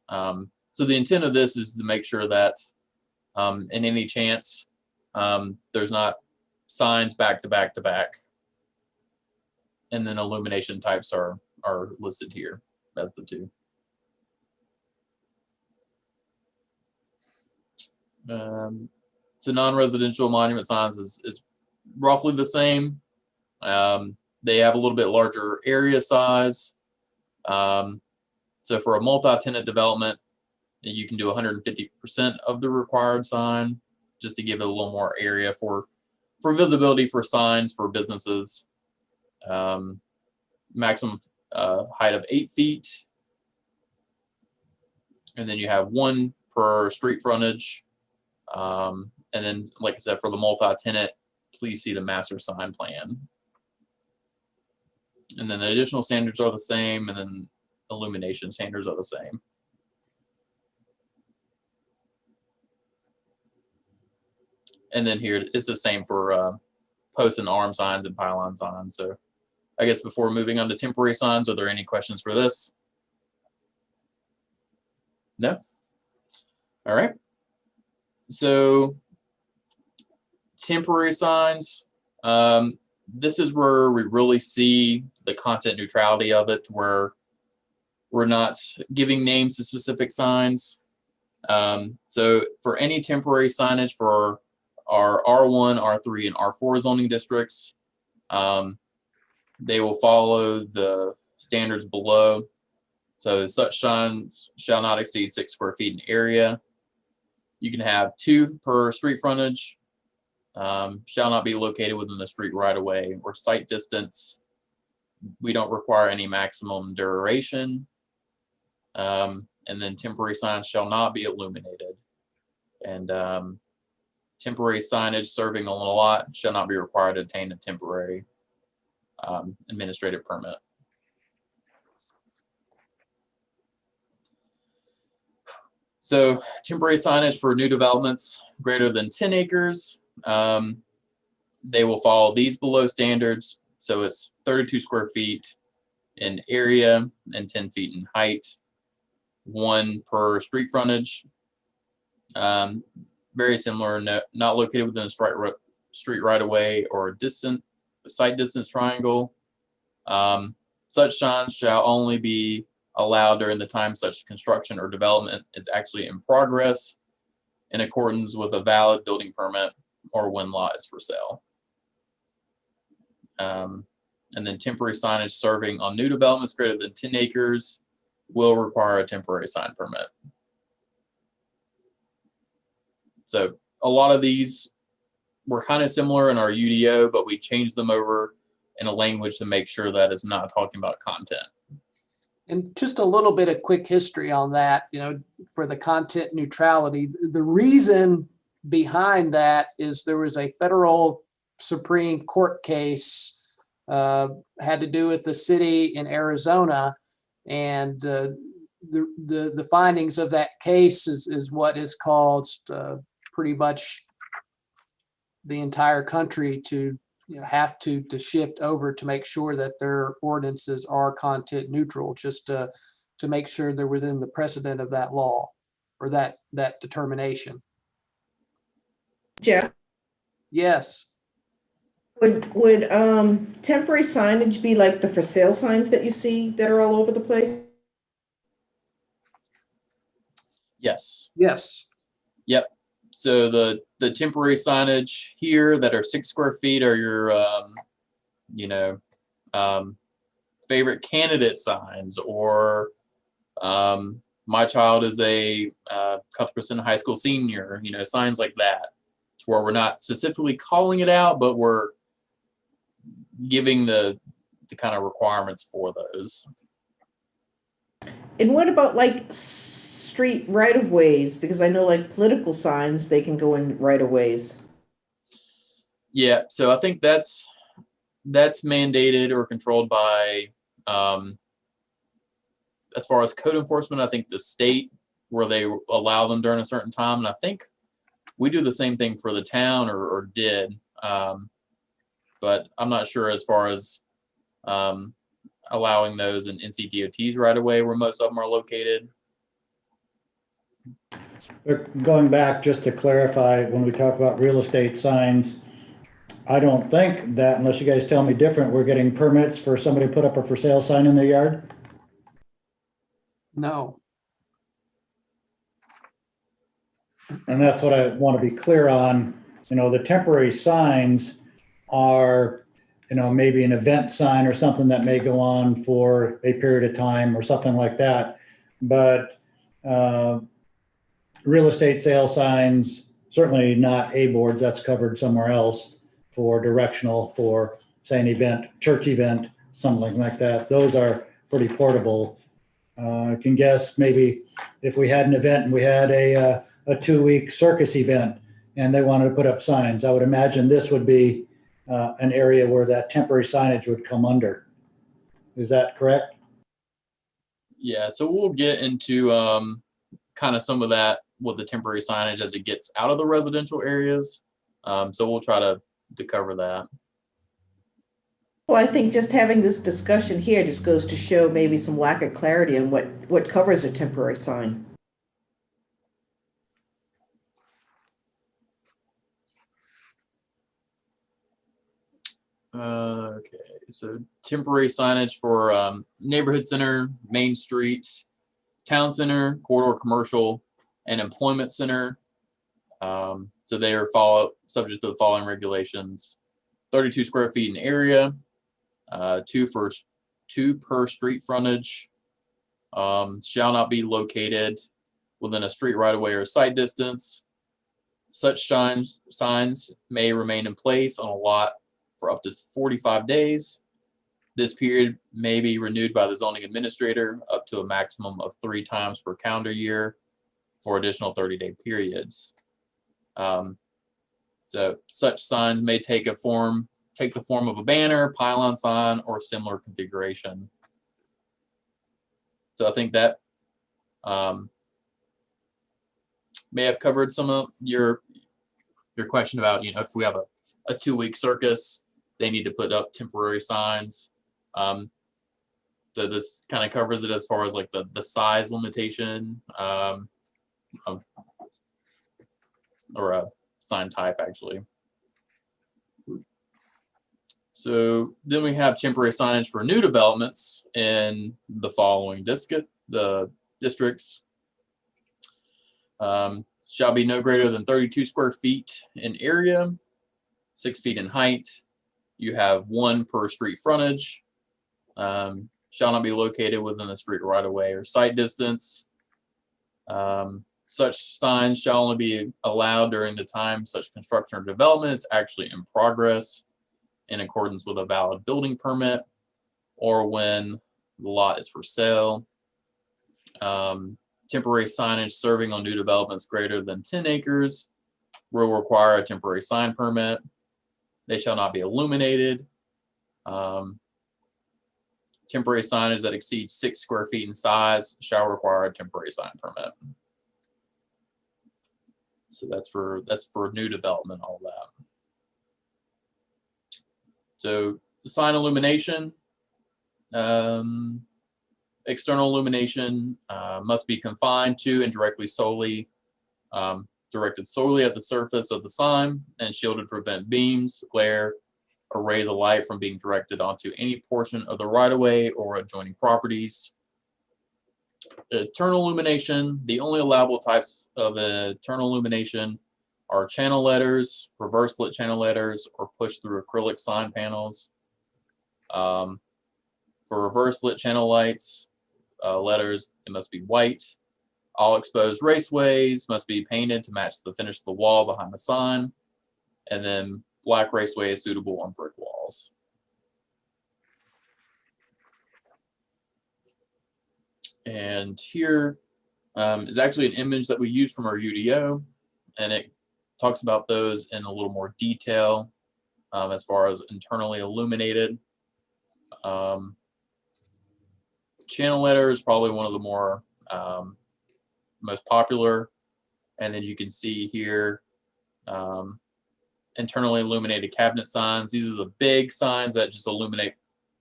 So the intent of this is to make sure that in any chance, there's not signs back to back to back. And then illumination types are listed here as the 2. So non-residential monument signs is roughly the same. They have a little bit larger area size. So for a multi-tenant development, you can do 150% of the required sign just to give it a little more area for visibility for signs for businesses. Maximum height of 8 feet. And then you have 1 per street frontage. And then, like I said, for the multi-tenant, please see the master sign plan. And then the additional standards are the same, and then illumination standards are the same. And then here it's the same for post and arm signs and pylon signs. So I guess before moving on to temporary signs, are there any questions for this? No? All right. So temporary signs, this is where we really see the content neutrality of it, where we're not giving names to specific signs. So for any temporary signage for are R1, R3, and R4 zoning districts. They will follow the standards below. So such signs shall not exceed 6 square feet in area. You can have 2 per street frontage. Shall not be located within the street right of way or site distance. We don't require any maximum duration. And then temporary signs shall not be illuminated. And temporary signage serving on a lot shall not be required to obtain a temporary administrative permit. So temporary signage for new developments greater than 10 acres, they will follow these below standards. So it's 32 square feet in area and 10 feet in height, 1 per street frontage. Very similar, not located within a street right of way or site distance triangle. Such signs shall only be allowed during the time such construction or development is actually in progress in accordance with a valid building permit or when lot is for sale. And then temporary signage serving on new developments greater than 10 acres will require a temporary sign permit. So a lot of these were kind of similar in our UDO, but we changed them over in a language to make sure that it's not talking about content. And just a little bit of quick history on that, for the content neutrality. The reason behind that is there was a federal Supreme Court case had to do with the city in Arizona, and the findings of that case is what is caused pretty much the entire country to have to shift over to make sure that their ordinances are content neutral, just to make sure they're within the precedent of that law or that determination. Jeff, Yes. would temporary signage be like the for sale signs that you see that are all over the place? Yes. Yes. Yep. So the temporary signage here that are 6 square feet are your, favorite candidate signs, or my child is a Cuthbertson High School senior, signs like that, to where we're not specifically calling it out, but we're giving the kind of requirements for those. And what about like street right of ways? Because I know like political signs, they can go in right of ways. Yeah, so I think that's mandated or controlled by, as far as code enforcement, I think the state, where they allow them during a certain time. And I think we do the same thing for the town, or did. But I'm not sure as far as allowing those in NCDOT's right away, where most of them are located. But going back, just to clarify, when we talk about real estate signs, I don't think that, unless you guys tell me different, we're getting permits for somebody to put up a for sale sign in their yard? No. And that's what I want to be clear on. The temporary signs are, maybe an event sign or something that may go on for a period of time or something like that. But real estate sale signs, certainly not A boards, that's covered somewhere else, for directional, for say an event, church event, something like that. Those are pretty portable. I can guess maybe if we had an event and we had a 2-week circus event and they wanted to put up signs, I would imagine this would be an area where that temporary signage would come under. Is that correct? Yeah, so we'll get into kind of some of that with the temporary signage as it gets out of the residential areas. So we'll try to cover that. Well, I think just having this discussion here just goes to show maybe some lack of clarity on what covers a temporary sign. Okay, so temporary signage for neighborhood center, Main Street, town center, corridor commercial, and employment center. So they are subject to the following regulations: 32 square feet in area, two per street frontage, shall not be located within a street right of way or site distance. Such signs may remain in place on a lot for up to 45 days. This period may be renewed by the zoning administrator up to a maximum of 3 times per calendar year for additional 30-day periods. So such signs may take the form of a banner, pylon sign, or similar configuration. So I think that may have covered some of your question about, if we have a 2-week circus, they need to put up temporary signs. So this kind of covers it as far as like the size limitation, or a sign type actually. So then we have temporary signage for new developments in the following districts. Shall be no greater than 32 square feet in area, 6 feet in height. You have 1 per street frontage. Shall not be located within the street right of way or site distance. Such signs shall only be allowed during the time such construction or development is actually in progress in accordance with a valid building permit, or when the lot is for sale. Temporary signage serving on new developments greater than 10 acres will require a temporary sign permit. They shall not be illuminated. Temporary signage that exceeds 6 square feet in size shall require a temporary sign permit. So that's for new development, all that. So sign illumination, external illumination must be confined to and directed solely at the surface of the sign and shielded to prevent beams, glare, or rays of light from being directed onto any portion of the right-of-way or adjoining properties. Internal illumination, the only allowable types of internal illumination are channel letters, reverse lit channel letters, or push through acrylic sign panels. For reverse lit channel lights, letters, they must be white. All exposed raceways must be painted to match the finish of the wall behind the sign. And then black raceway is suitable on brick walls. And here is actually an image that we use from our UDO, and it talks about those in a little more detail as far as internally illuminated. Channel letter is probably one of the more most popular, and then you can see here internally illuminated cabinet signs. These are the big signs that just illuminate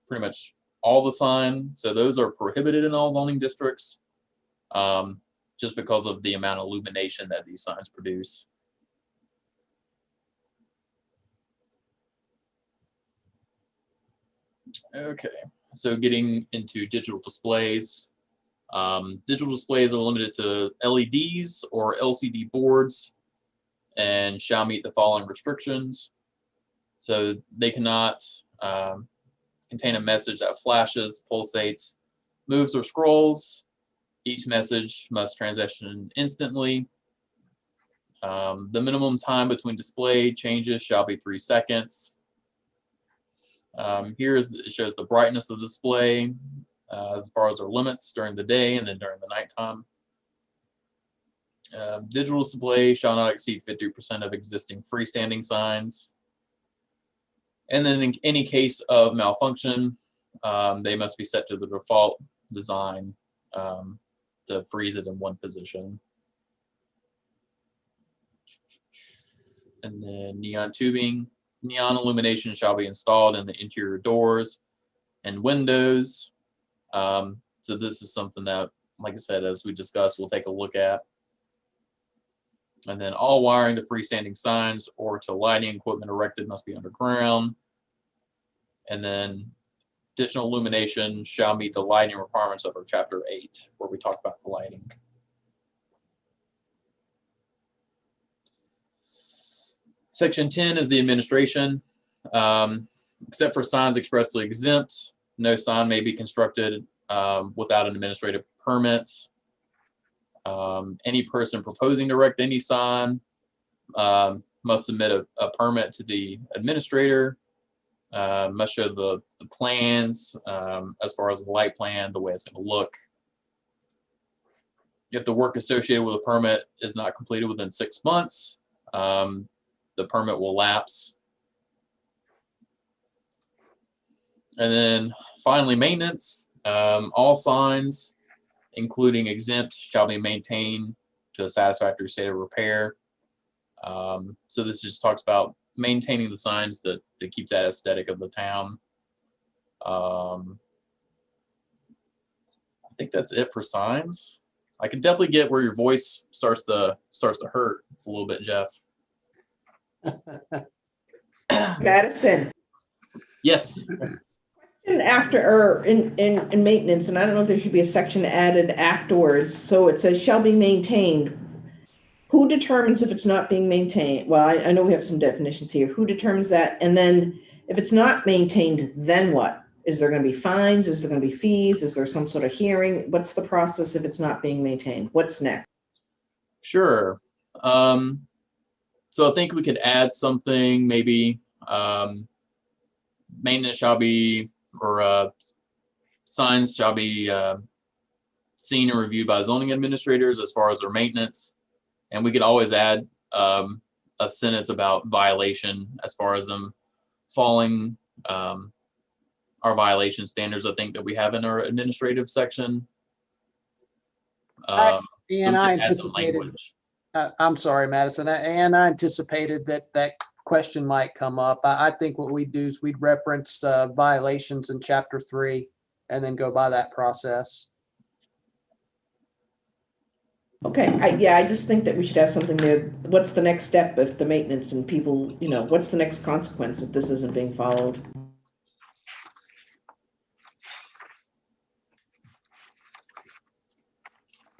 pretty much all the sign. So those are prohibited in all zoning districts just because of the amount of illumination that these signs produce. Okay, so getting into digital displays. Digital displays are limited to LEDs or LCD boards and shall meet the following restrictions. So they cannot contain a message that flashes, pulsates, moves, or scrolls. Each message must transition instantly. The minimum time between display changes shall be 3 seconds. It shows the brightness of the display as far as their limits during the day and then during the nighttime. Digital display shall not exceed 50% of existing freestanding signs. And then in any case of malfunction, they must be set to the default design to freeze it in one position. And then neon tubing. Neon illumination shall be installed in the interior doors and windows. So this is something that, like I said, as we discussed, we'll take a look at. And then all wiring to freestanding signs or to lighting equipment erected must be underground. And then additional illumination shall meet the lighting requirements of our Chapter 8, where we talk about the lighting. Section 10 is the administration. Except for signs expressly exempt, no sign may be constructed without an administrative permit. Any person proposing to erect any sign must submit a permit to the administrator, must show the plans as far as the light plan, the way it's going to look. If the work associated with a permit is not completed within 6 months, the permit will lapse. And then finally, maintenance. All signs, including exempt, shall be maintained to a satisfactory state of repair. So this just talks about maintaining the signs to keep that aesthetic of the town. I think that's it for signs. I can definitely get where your voice starts to hurt a little bit, Jeff. Madison. Yes. After or in maintenance, and I don't know if there should be a section added afterwards. So it says shall be maintained. Who determines if it's not being maintained? Well, I know we have some definitions here. Who determines that? And then if it's not maintained, then what? Is there going to be fines? Is there going to be fees? Is there some sort of hearing? What's the process if it's not being maintained? What's next? Sure. So I think we could add something, maybe maintenance shall be, or signs shall be seen and reviewed by zoning administrators as far as their maintenance. And we could always add a sentence about violation as far as them following our violation standards, I think, that we have in our administrative section. And so I add some anticipated, language. I'm sorry, Madison, and I anticipated that question might come up. I think what we'd do is we'd reference violations in chapter 3 and then go by that process. Okay, I just think that we should have something there. What's the next step if the maintenance and people, what's the next consequence if this isn't being followed?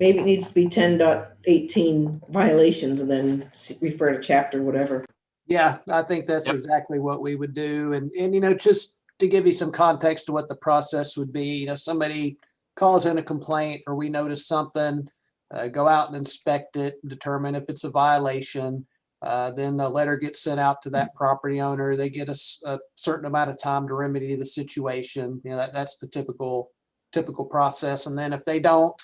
Maybe it needs to be 10.18 violations and then refer to chapter, whatever. Yeah, I think that's exactly what we would do. And just to give you some context to what the process would be, somebody calls in a complaint or we notice something, go out and inspect it, determine if it's a violation. Then the letter gets sent out to that property owner. They get a certain amount of time to remedy the situation. That's the typical process. And then if they don't,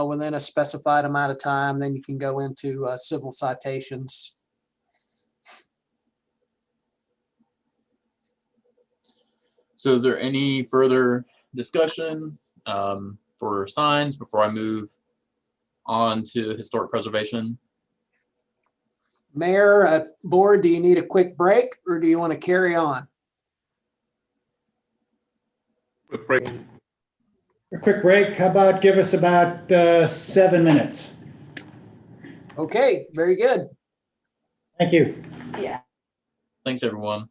within a specified amount of time, then you can go into civil citations. So is there any further discussion for signs before I move on to historic preservation? Mayor, board, do you need a quick break or do you want to carry on? Quick break. A quick break. How about give us about 7 minutes? Okay, very good. Thank you. Yeah. Thanks, everyone.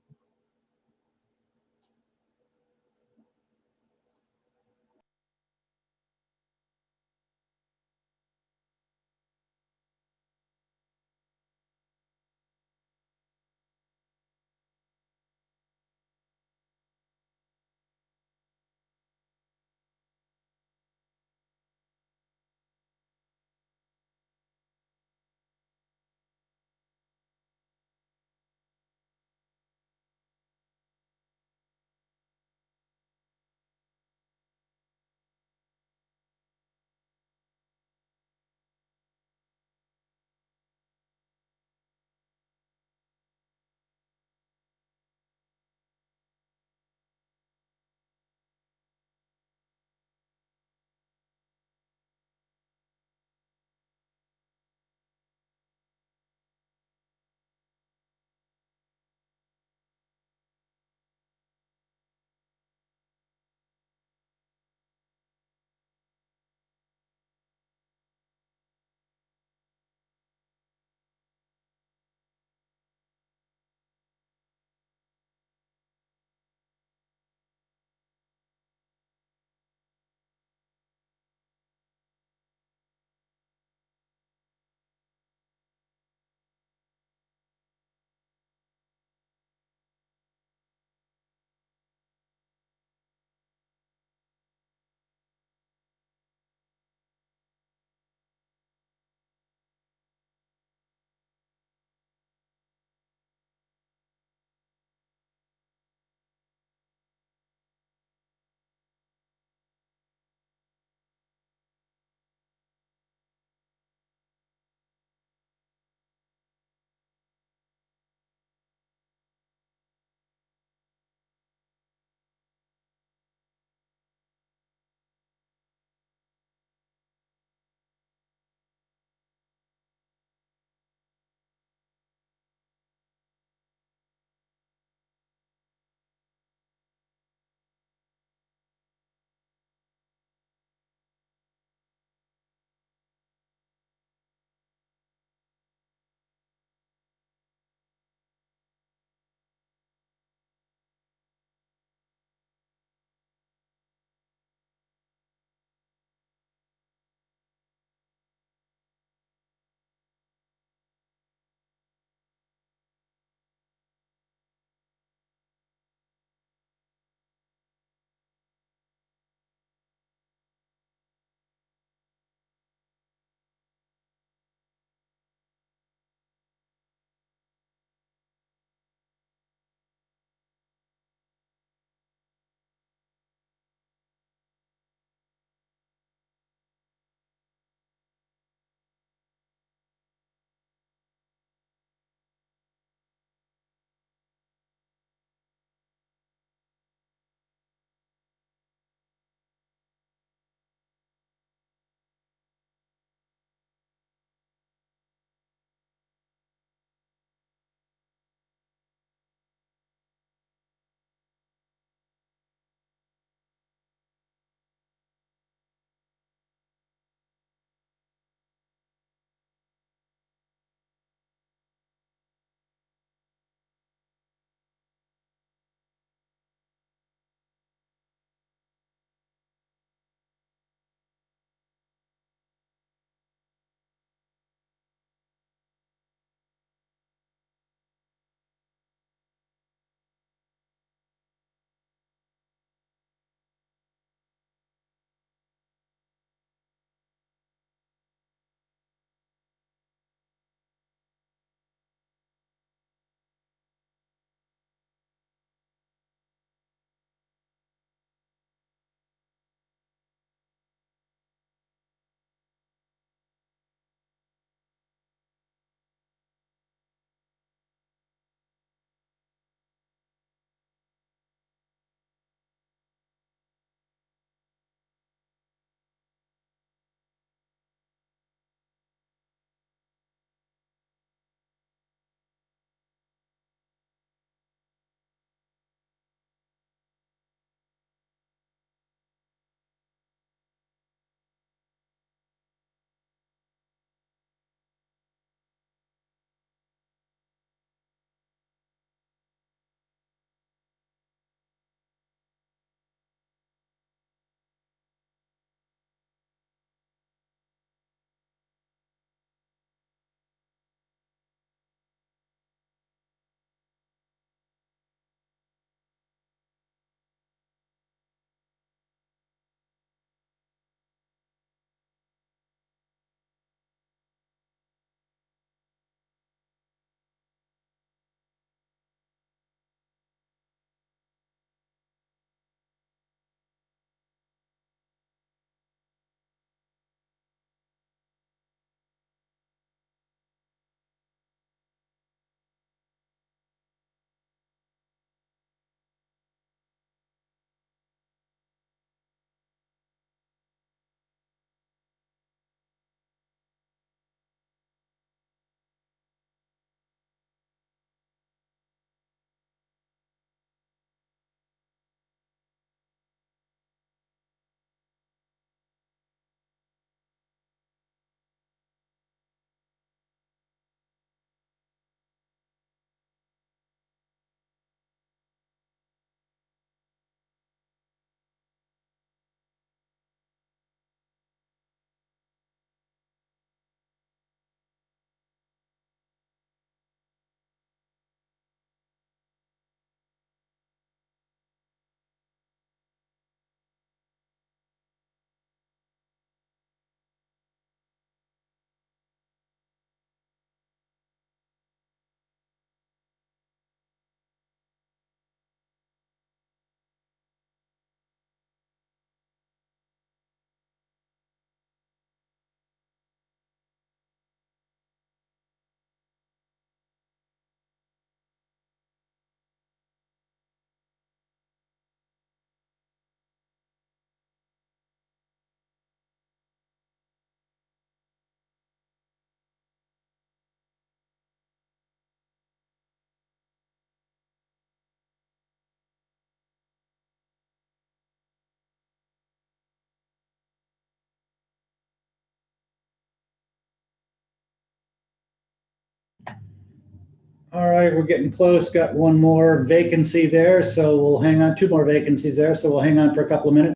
All right, we're getting close. Got one more vacancy there, so we'll hang on. Two more vacancies there, so we'll hang on for a couple of minutes.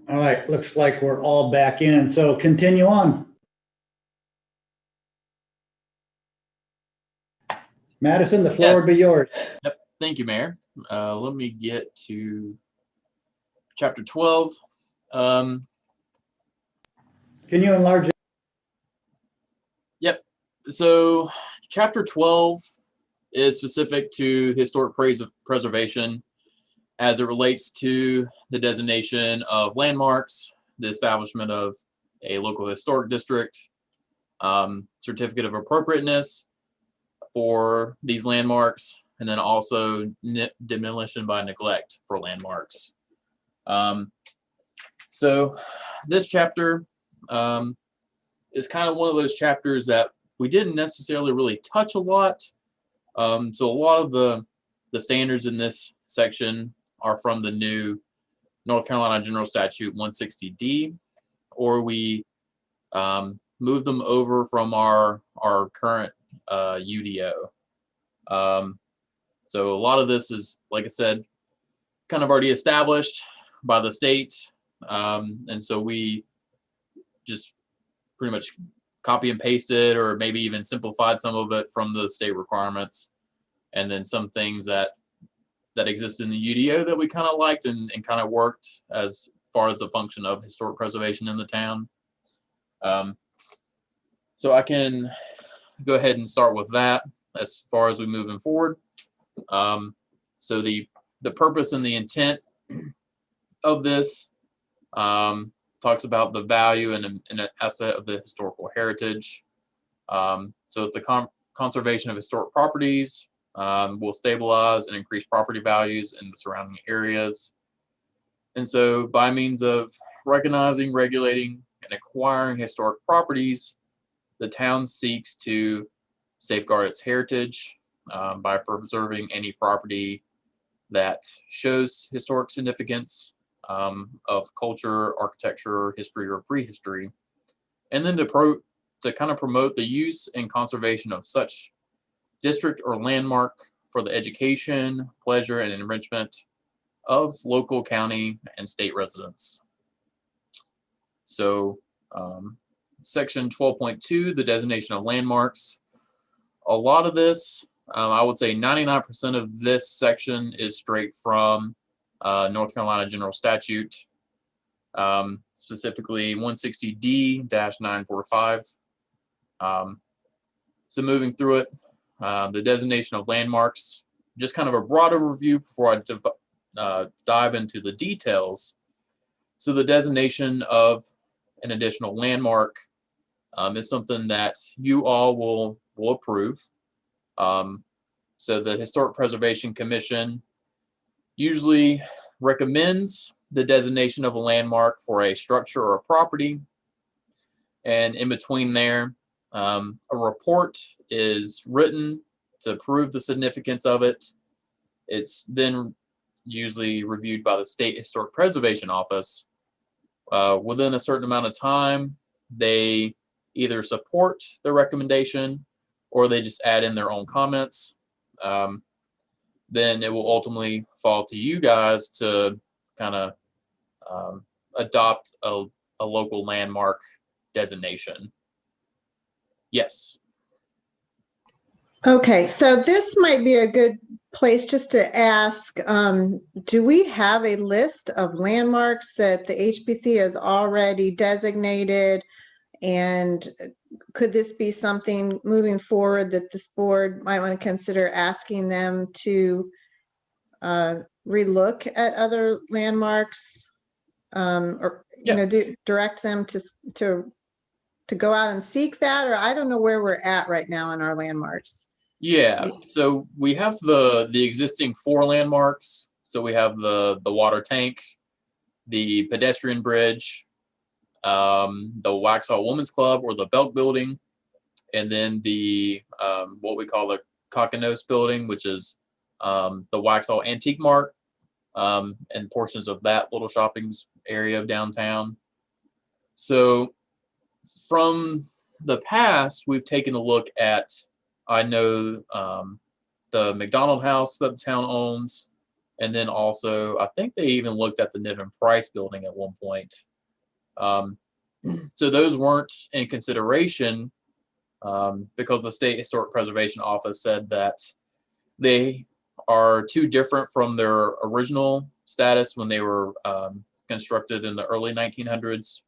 All right, looks like we're all back in, so continue on. Madison, the floor would be yours. Yep. Thank you, Mayor. Let me get to chapter 12. Can you enlarge it? Yep. So chapter 12 is specific to historic preservation as it relates to the designation of landmarks, the establishment of a local historic district, certificate of appropriateness for these landmarks, and then also demolition by neglect for landmarks. So this chapter is kind of one of those chapters that we didn't necessarily really touch a lot. So a lot of the standards in this section are from the new North Carolina General Statute 160D, or we moved them over from our current UDO. So a lot of this is, like I said, kind of already established by the state. And so we just pretty much copy and pasted, or maybe even simplified some of it from the state requirements. And then some things that exist in the UDO that we kind of liked and kind of worked as far as the function of historic preservation in the town. So I can go ahead and start with that as far as we moving forward. So the purpose and the intent of this talks about the value and an asset of the historical heritage. So it's the conservation of historic properties, will stabilize and increase property values in the surrounding areas. And so by means of recognizing, regulating, and acquiring historic properties, the town seeks to safeguard its heritage by preserving any property that shows historic significance of culture, architecture, history, or prehistory, and then to kind of promote the use and conservation of such district or landmark for the education, pleasure, and enrichment of local, county, and state residents. So section 12.2, the designation of landmarks. A lot of this, I would say 99% of this section is straight from North Carolina General Statute, specifically 160D-945. So moving through it, the designation of landmarks, just kind of a broad overview before I dive into the details. So the designation of an additional landmark is something that you all will approve. So the Historic Preservation Commission usually recommends the designation of a landmark for a structure or a property. And in between there, a report is written to prove the significance of it. It's then usually reviewed by the State Historic Preservation Office. Within a certain amount of time, they either support the recommendation or they just add in their own comments. Then it will ultimately fall to you guys to kind of adopt a local landmark designation. Yes. Okay, so this might be a good place just to ask, do we have a list of landmarks that the HPC has already designated? And could this be something moving forward that this board might want to consider asking them to relook at other landmarks, or direct them to go out and seek that? Or I don't know where we're at right now in our landmarks. Yeah, so we have the existing 4 landmarks. So we have the water tank, the pedestrian bridge, the Waxhaw Women's Club or the Belk Building, and then the what we call the Cockanos Building, which is the Waxhaw Antique Mart, and portions of that little shopping area of downtown. So from the past, we've taken a look at, I know the McDonald House that the town owns, and then also I think they even looked at the Niven Price building at one point. So those weren't in consideration because the State Historic Preservation Office said that they are too different from their original status when they were constructed in the early 1900s.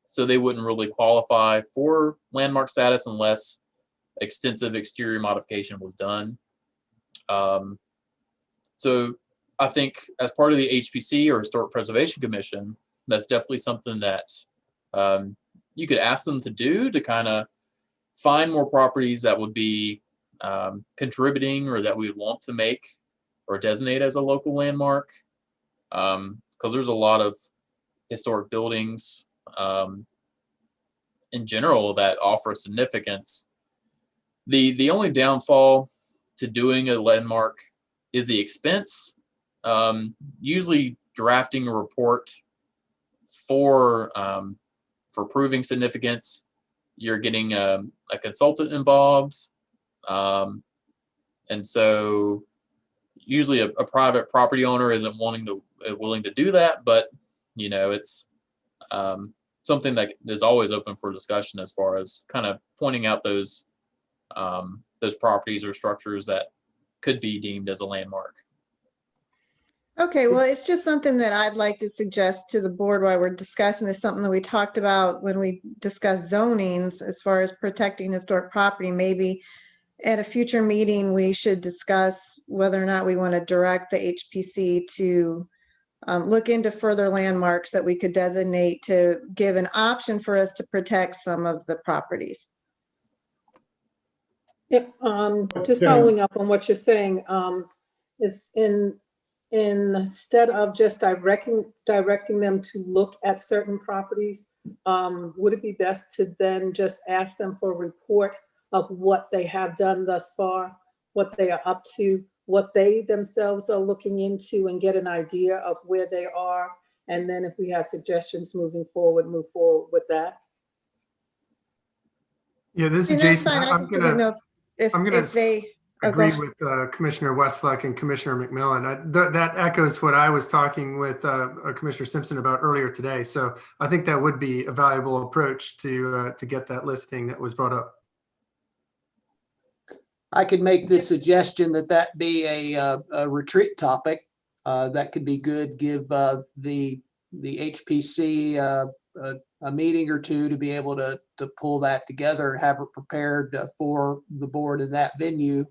So they wouldn't really qualify for landmark status unless extensive exterior modification was done. So I think as part of the HPC or Historic Preservation Commission, that's definitely something that you could ask them to do, to kind of find more properties that would be contributing or that we would want to make or designate as a local landmark. Because there's a lot of historic buildings in general that offer significance. The only downfall to doing a landmark is the expense. Usually drafting a report for proving significance, you're getting a consultant involved. And so usually a private property owner isn't willing to do that, but you know, it's something that is always open for discussion as far as kind of pointing out those properties or structures that could be deemed as a landmark. Okay, well, it's just something that I'd like to suggest to the board while we're discussing this, something that we talked about when we discussed zonings as far as protecting historic property. Maybe at a future meeting, we should discuss whether or not we want to direct the HPC to look into further landmarks that we could designate to give an option for us to protect some of the properties. Yep, just following up on what you're saying, is instead of just directing them to look at certain properties, would it be best to then just ask them for a report of what they have done thus far, what they are up to, what they themselves are looking into, and get an idea of where they are? And then if we have suggestions moving forward, move forward with that. Yeah, this And is that's Jason. fine. I I'm just didn't know if they agree with Commissioner Westluck and Commissioner McMillan. That echoes what I was talking with Commissioner Simpson about earlier today. So I think that would be a valuable approach to get that listing that was brought up. I could make this suggestion that be a retreat topic. That could be good. Give the HPC a meeting or two to be able to pull that together and have it prepared for the board in that venue.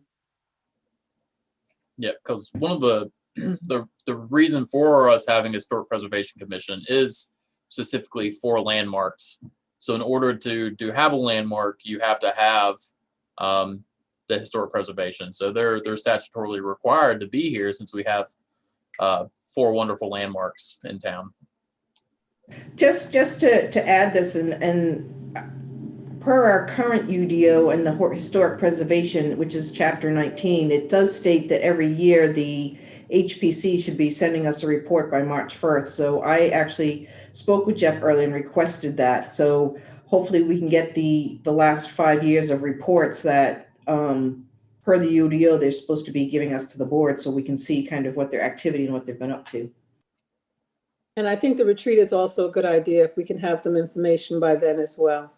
Yeah, because one of the reason for us having a Historic Preservation Commission is specifically for landmarks. So in order to have a landmark, you have to have the historic preservation. So they're statutorily required to be here, since we have 4 wonderful landmarks in town. Just to add this, and per our current UDO and the historic preservation, which is chapter 19, it does state that every year the HPC should be sending us a report by March 1st. So I actually spoke with Jeff earlier and requested that. So hopefully we can get the last 5 years of reports that per the UDO they're supposed to be giving us to the board, so we can see kind of what their activity and what they've been up to. And I think the retreat is also a good idea if we can have some information by then as well.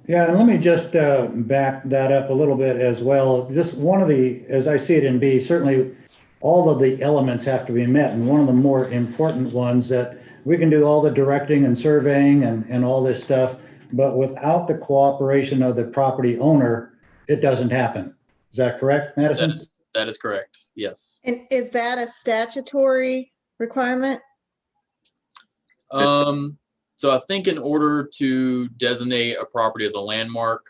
Yeah, and let me just back that up a little bit as well. Just one of the, as I see it in B, certainly all of the elements have to be met. And one of the more important ones, that we can do all the directing and surveying and all this stuff, but without the cooperation of the property owner, it doesn't happen. Is that correct, Madison? That is correct, yes. And is that a statutory requirement? So I think in order to designate a property as a landmark,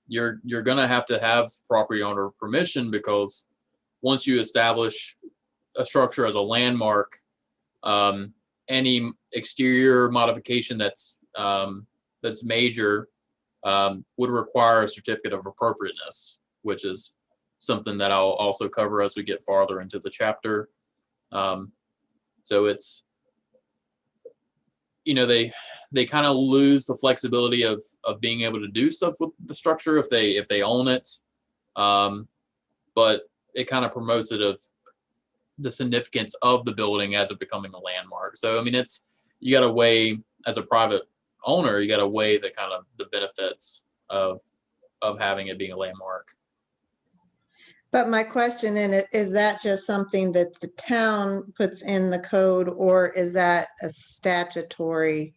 you're gonna have to have property owner permission, because once you establish a structure as a landmark, any exterior modification that's major would require a certificate of appropriateness, which is something that I'll also cover as we get farther into the chapter. So it's you know, they kind of lose the flexibility of being able to do stuff with the structure if they own it. But it kind of promotes it of the significance of the building as it becoming a landmark. So I mean, you got to weigh, as a private owner, you got to weigh the kind of the benefits of having it being a landmark. But my question in it, is that just something that the town puts in the code, or is that a statutory,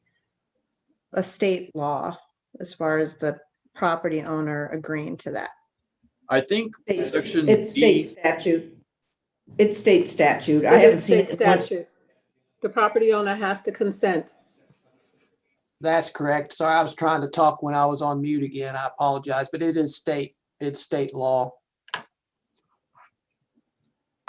a state law, as far as the property owner agreeing to that? I think section It's D, state statute. It's state statute. I It haven't is seen state it once. statute. The property owner has to consent. That's correct. Sorry, I was trying to talk when I was on mute again. I apologize, but it's state law.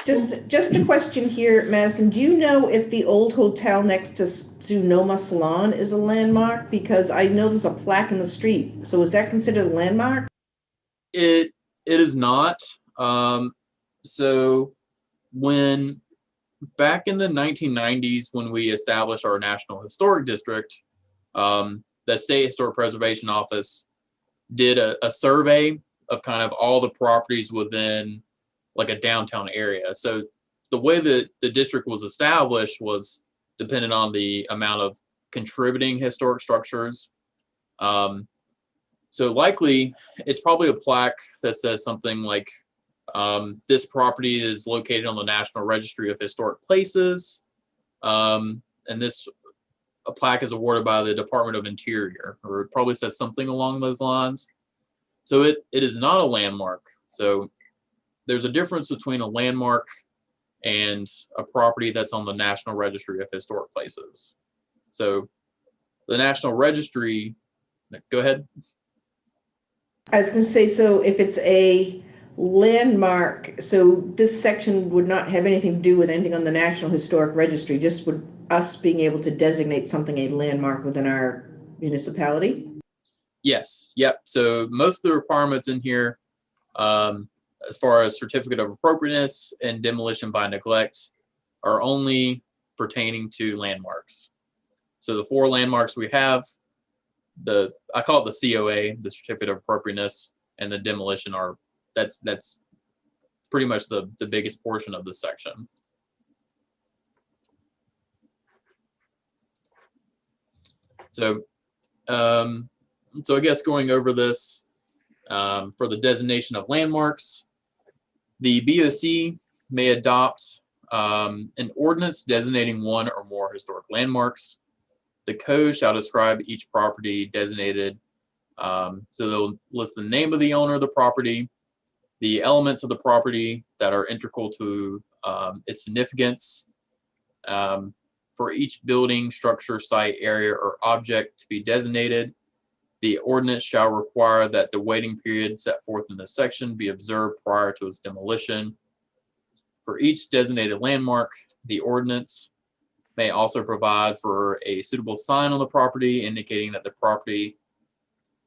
Just a question here, Madison. Do you know if the old hotel next to Sunoma Salon is a landmark? Because I know there's a plaque in the street. So is that considered a landmark? it is not. So when back in the 1990s, when we established our National Historic District, the State Historic Preservation Office did a survey of kind of all the properties within like a downtown area. So the way that the district was established was dependent on the amount of contributing historic structures. So likely it's probably a plaque that says something like, this property is located on the National Registry of Historic Places. And a plaque is awarded by the Department of Interior, or it probably says something along those lines. So it is not a landmark. So there's a difference between a landmark and a property that's on the National Registry of Historic Places. So the National Registry, go ahead. I was going to say, so if it's a landmark, so this section would not have anything to do with anything on the National Historic Registry, just with us being able to designate something a landmark within our municipality? Yes. Yep. So most of the requirements in here, as far as certificate of appropriateness and demolition by neglect, are only pertaining to landmarks. So the 4 landmarks we have, I call it the COA, the certificate of appropriateness, and the demolition that's pretty much the biggest portion of this section. So I guess going over this, for the designation of landmarks, the BOC may adopt an ordinance designating one or more historic landmarks. The code shall describe each property designated. So they'll list the name of the owner of the property, the elements of the property that are integral to its significance, for each building, structure, site, area, or object to be designated. The ordinance shall require that the waiting period set forth in this section be observed prior to its demolition. For each designated landmark, the ordinance may also provide for a suitable sign on the property indicating that the property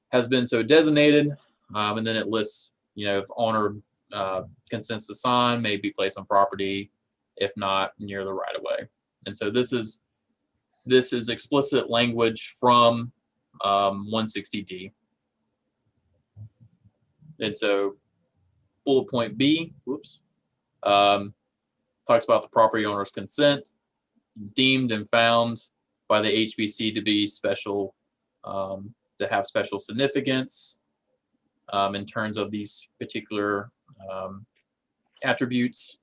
has been so designated. And then it lists, if owner consents to sign, may be placed on property, if not near the right of way. And so this is explicit language from 160D. And so bullet point B, talks about the property owner's consent, deemed and found by the HBC to be special, to have special significance in terms of these particular attributes.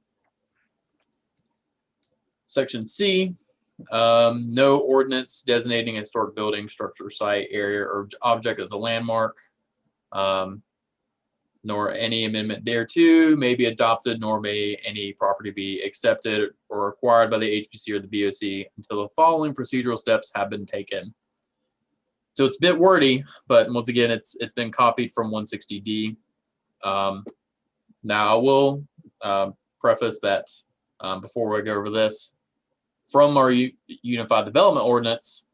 Section C, no ordinance designating a historic building, structure, site, area, or object as a landmark, nor any amendment thereto may be adopted, nor may any property be accepted or acquired by the HBC or the BOC until the following procedural steps have been taken. So it's a bit wordy, but once again, it's been copied from 160D. Now I will preface that before we go over this, from our Unified Development Ordinance,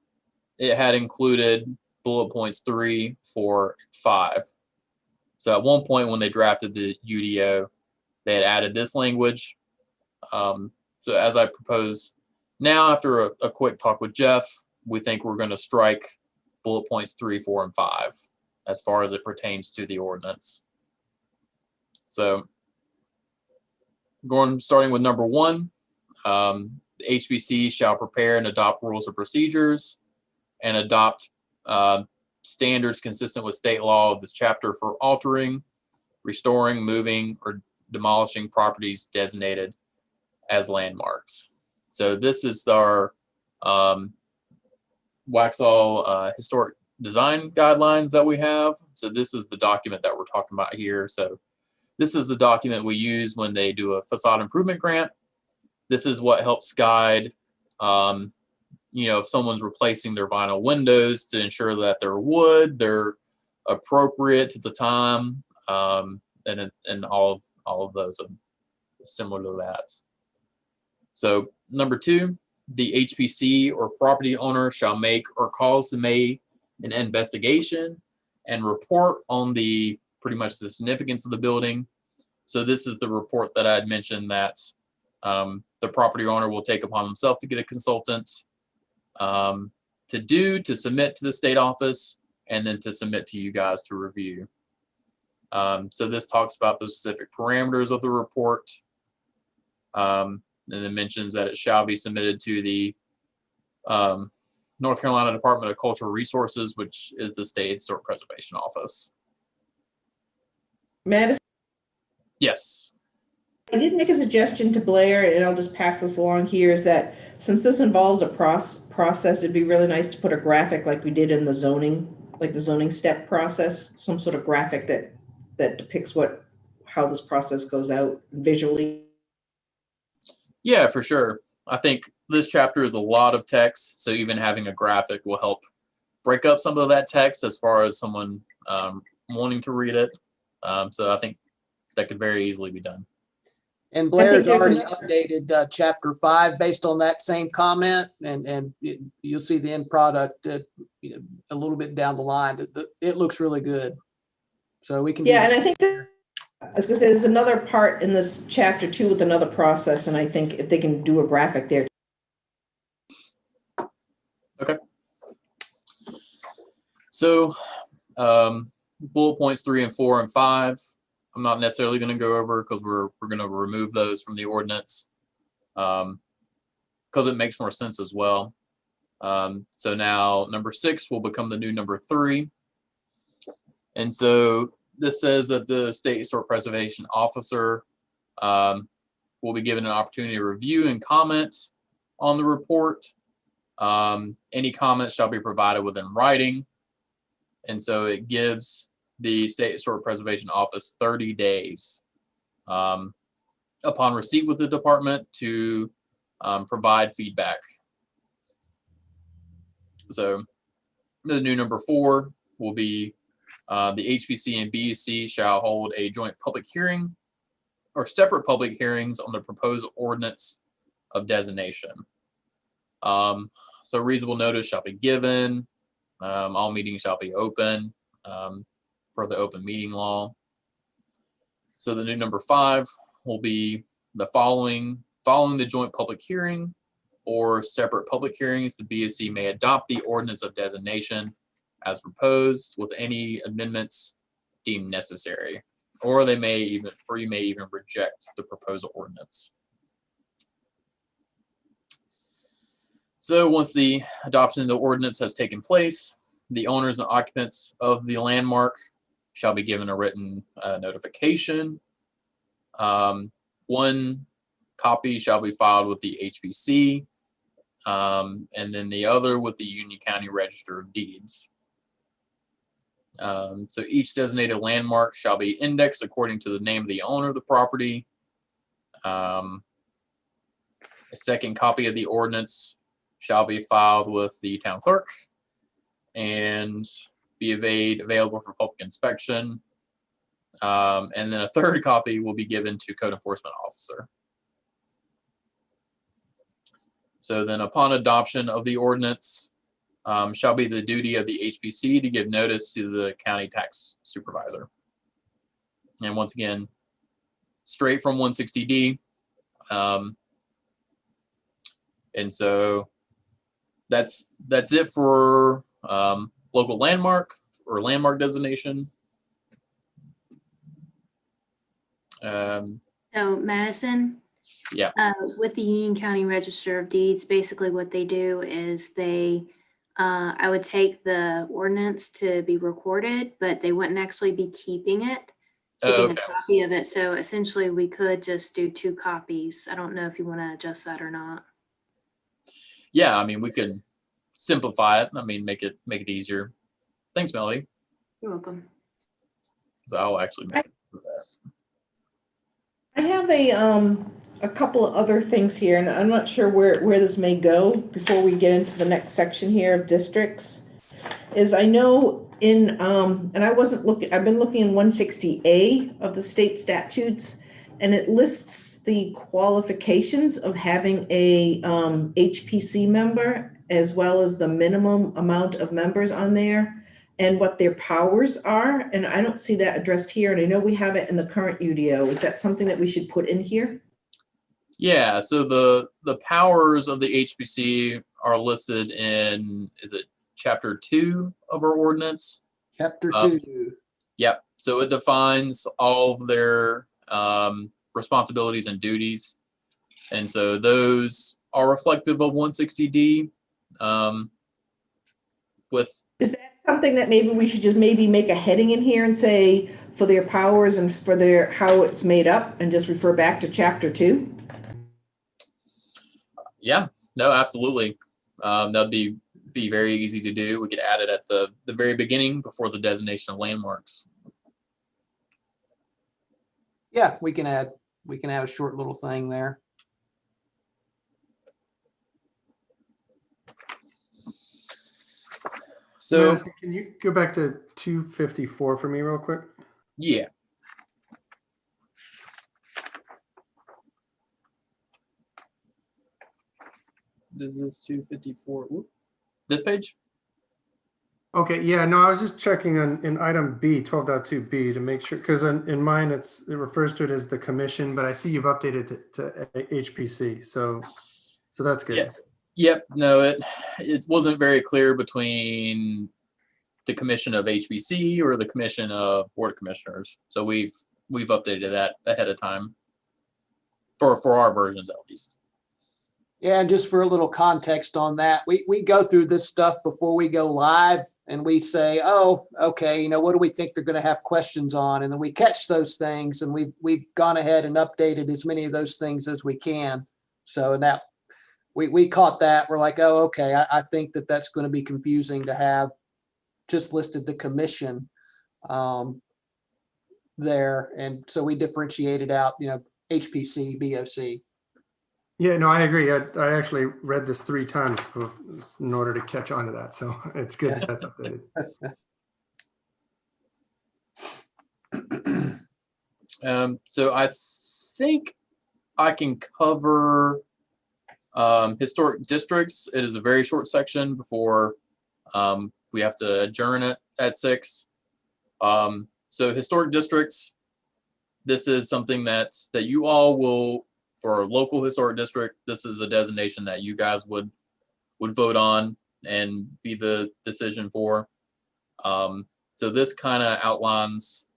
it had included bullet points 3, 4, 5. So at one point when they drafted the UDO, they had added this language. So as I propose now, after a quick talk with Jeff, we think we're going to strike bullet points 3, 4, and 5 as far as it pertains to the ordinance. So starting with number 1, the HBC shall prepare and adopt rules of procedures and adopt standards consistent with state law of this chapter for altering, restoring, moving, or demolishing properties designated as landmarks. So this is our Waxhaw historic design guidelines that we have. So this is the document that we're talking about here. So this is the document we use when they do a facade improvement grant. This is what helps guide, if someone's replacing their vinyl windows to ensure that they're wood, they're appropriate to the time, and all of those are similar to that. So number 2, the HPC or property owner shall make or cause to make an investigation and report on pretty much the significance of the building. So this is the report that I had mentioned that the property owner will take upon himself to get a consultant to submit to the state office and then to submit to you guys to review. So this talks about the specific parameters of the report, and then mentions that it shall be submitted to the North Carolina Department of Cultural Resources, which is the State Historic Preservation Office. Madison, Yes. I did make a suggestion to Blair, and I'll just pass this along here, is that since this involves a process, it'd be really nice to put a graphic like we did in the zoning, like the zoning step process, some sort of graphic that depicts how this process goes out visually. Yeah, for sure. I think this chapter is a lot of text, so even having a graphic will help break up some of that text as far as someone wanting to read it. So I think that could very easily be done. And Blair's already updated chapter 5 based on that same comment, and you'll see the end product a little bit down the line. It looks really good. So we can. Yeah, and I think I was going to say there's another part in this chapter too with another process, and I think if they can do a graphic there. Okay. So bullet points 3 and 4 and 5. I'm not necessarily going to go over because we're going to remove those from the ordinance because it makes more sense as well. So now number 6 will become the new number 3. And so this says that the State Historic Preservation Officer will be given an opportunity to review and comment on the report. Any comments shall be provided within writing. And so it gives the State Historic Preservation Office 30 days upon receipt with the department to provide feedback. So the new number 4 will be the HPC and BOC shall hold a joint public hearing or separate public hearings on the proposed ordinance of designation. So reasonable notice shall be given. All meetings shall be open for the open meeting law. So the new number 5 will be the following the joint public hearing or separate public hearings, the BOC may adopt the ordinance of designation as proposed with any amendments deemed necessary, or you may even reject the proposed ordinance. So once the adoption of the ordinance has taken place, the owners and occupants of the landmark shall be given a written notification. One copy shall be filed with the HBC, and then the other with the Union County Register of Deeds. So each designated landmark shall be indexed according to the name of the owner of the property. A second copy of the ordinance shall be filed with the town clerk and be available for public inspection. And then a third copy will be given to code enforcement officer. So then upon adoption of the ordinance, shall be the duty of the HBC to give notice to the county tax supervisor. And once again, straight from 160D. And so that's it for local landmark or landmark designation. So Madison, Yeah. with the Union County Register of Deeds, basically what they do is they, I would take the ordinance to be recorded, but they wouldn't actually be keeping a copy of it. So essentially we could just do 2 copies. I don't know if you want to adjust that or not. Yeah, I mean, we could simplify it. I mean, make it easier. Thanks, Melody. You're welcome. So I'll actually make that. I have a couple of other things here, and I'm not sure where this may go before we get into the next section here of districts. Is I know in and I wasn't looking, I've been looking in 160A of the state statutes, and it lists the qualifications of having a HPC member, as well as the minimum amount of members on there and what their powers are. And I don't see that addressed here. And I know we have it in the current UDO. Is that something that we should put in here? Yeah, so the powers of the HPC are listed in, is it chapter 2 of our ordinance? Chapter 2. Yep. So it defines all of their responsibilities and duties. And so those are reflective of 160D. Is that something that maybe we should just maybe make a heading in here and say for their powers and for their how it's made up, and just refer back to chapter 2? Yeah, no, absolutely. That'd be very easy to do. We could add it at the very beginning before the designation of landmarks. Yeah, we can add a short little thing there. So Madison, can you go back to 254 for me real quick? yeah. Is this 254? Whoop. This page? Okay, yeah, no, I was just checking in item B, 12.2B to make sure, because in mine, it refers to it as the commission, but I see you've updated it to HPC, so that's good. Yeah. Yep. No, it wasn't very clear between the commission of HBC or the commission of Board of Commissioners. So we've updated that ahead of time for our versions at least. Yeah, and just for a little context on that, we go through this stuff before we go live, and we say, oh, okay, what do we think they're going to have questions on? And then we catch those things, and we've gone ahead and updated as many of those things as we can. So that we caught that. We're like, oh, okay, I think that's going to be confusing to have just listed the commission there. And so we differentiated out, HPC, BOC. Yeah, no, I agree. I actually read this 3 times in order to catch on to that. So it's good that that's updated. So I think I can cover historic districts. It is a very short section before we have to adjourn it at 6. So historic districts, this is something that you all will, for a local historic district, this is a designation that you guys would vote on and be the decision for. So this kind of outlines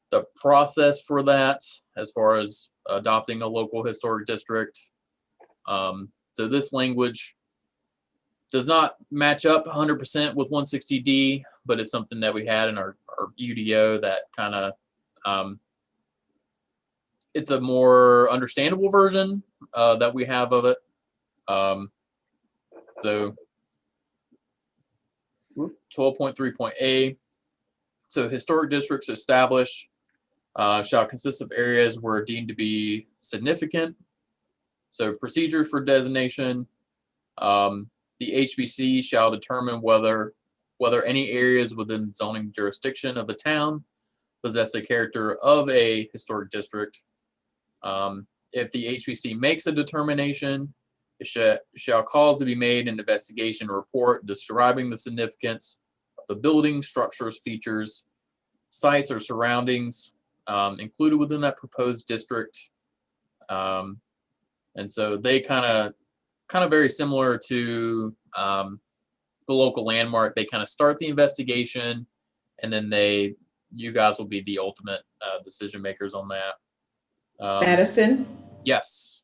the process for that as far as adopting a local historic district. So this language does not match up 100% with 160D, but it's something that we had in our UDO that kind of, it's a more understandable version that we have of it. So 12.3.A. So historic districts established shall consist of areas where deemed to be significant. So procedure for designation, the HBC shall determine whether any areas within zoning jurisdiction of the town possess the character of a historic district. If the HBC makes a determination, it shall cause to be made an investigation report describing the significance of the building, structures, features, sites, or surroundings included within that proposed district. And so they kind of very similar to the local landmark. They kind of start the investigation, and then you guys will be the ultimate decision makers on that. Madison? Yes.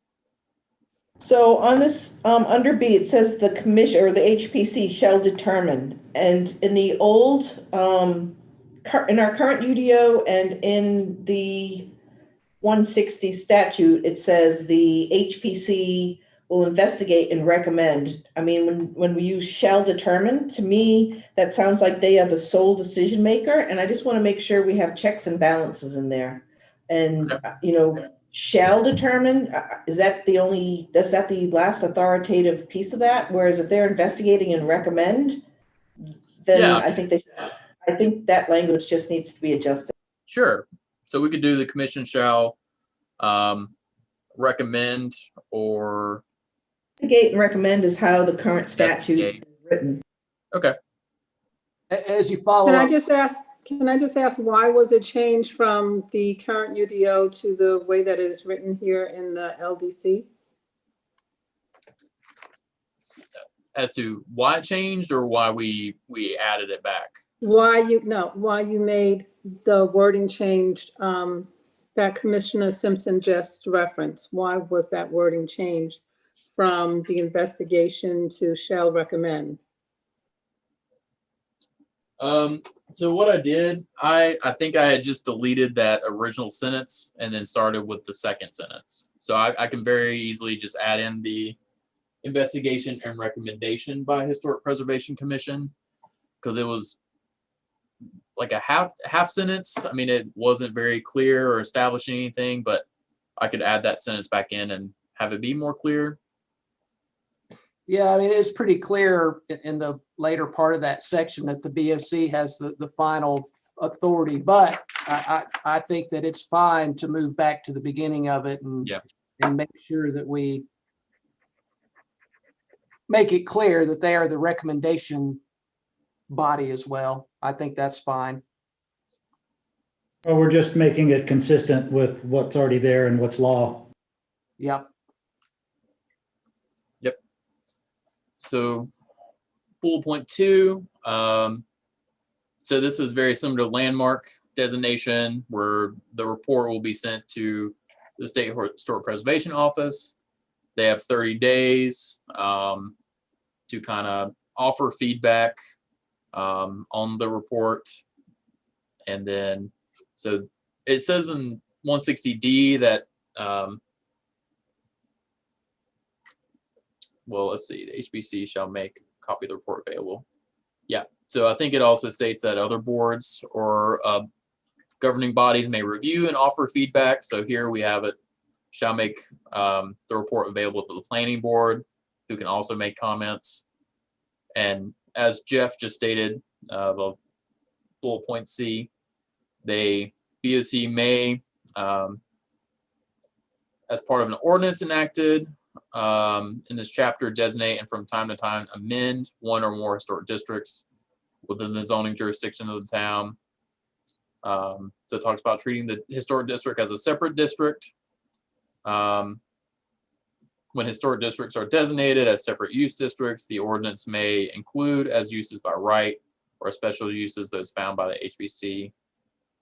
So on this, under B, it says the commission or the HPC shall determine. And in the old, in our current UDO and in the 160 statute, it says the HPC will investigate and recommend. I mean, when we use shall determine, to me, that sounds like they are the sole decision maker. And I just want to make sure we have checks and balances in there. And, shall determine, is that the last authoritative piece of that? Whereas if they're investigating and recommend, then Yeah. I think that language just needs to be adjusted. Sure. So we could do the commission shall recommend or Investigate and recommend is how the current statute is written. Okay. As you follow Can I up, just ask why was it changed from the current UDO to the way that it is written here in the LDC? As to why it changed or why we added it back? Why you made the wording changed that Commissioner Simpson just referenced? Why was that wording changed from the investigation to shall recommend? So what I did, I think I had just deleted that original sentence and then started with the second sentence. So I can very easily just add in the investigation and recommendation by Historic Preservation Commission, because it was like a half sentence. I mean, it wasn't very clear or establishing anything, but I could add that sentence back in and have it be more clear. yeah, I mean, it's pretty clear in the later part of that section that the BOC has the final authority, but I think that it's fine to move back to the beginning of it and make sure that we make it clear that they are the recommendation body as well. I think that's fine. Well, we're just making it consistent with what's already there and what's law. Yep. So bullet point 2, so this is very similar to landmark designation, where the report will be sent to the State Historic Preservation Office. They have 30 days to kind of offer feedback on the report. And then, so it says in 160D that, well, let's see, the HBC shall make a copy of the report available. Yeah, so I think it also states that other boards or governing bodies may review and offer feedback. So here we have it, shall make the report available to the planning board, who can also make comments. And as Jeff just stated, the bullet point C, BOC may, as part of an ordinance enacted in this chapter, designate and from time to time amend one or more historic districts within the zoning jurisdiction of the town. So it talks about treating the historic district as a separate district. When historic districts are designated as separate use districts, the ordinance may include as uses by right or special uses those found by the HBC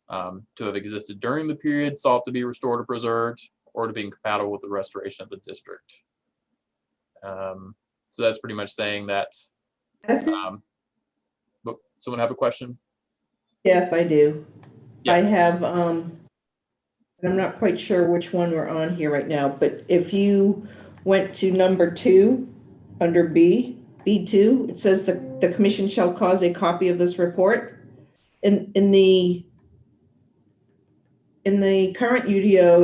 to have existed during the period sought to be restored or preserved, or to be incompatible with the restoration of the district. So that's pretty much saying that. But someone have a question? Yes, I do. Yes. I have, and I'm not quite sure which one we're on here right now, but if you went to number 2 under B2, it says the commission shall cause a copy of this report. In the current UDO,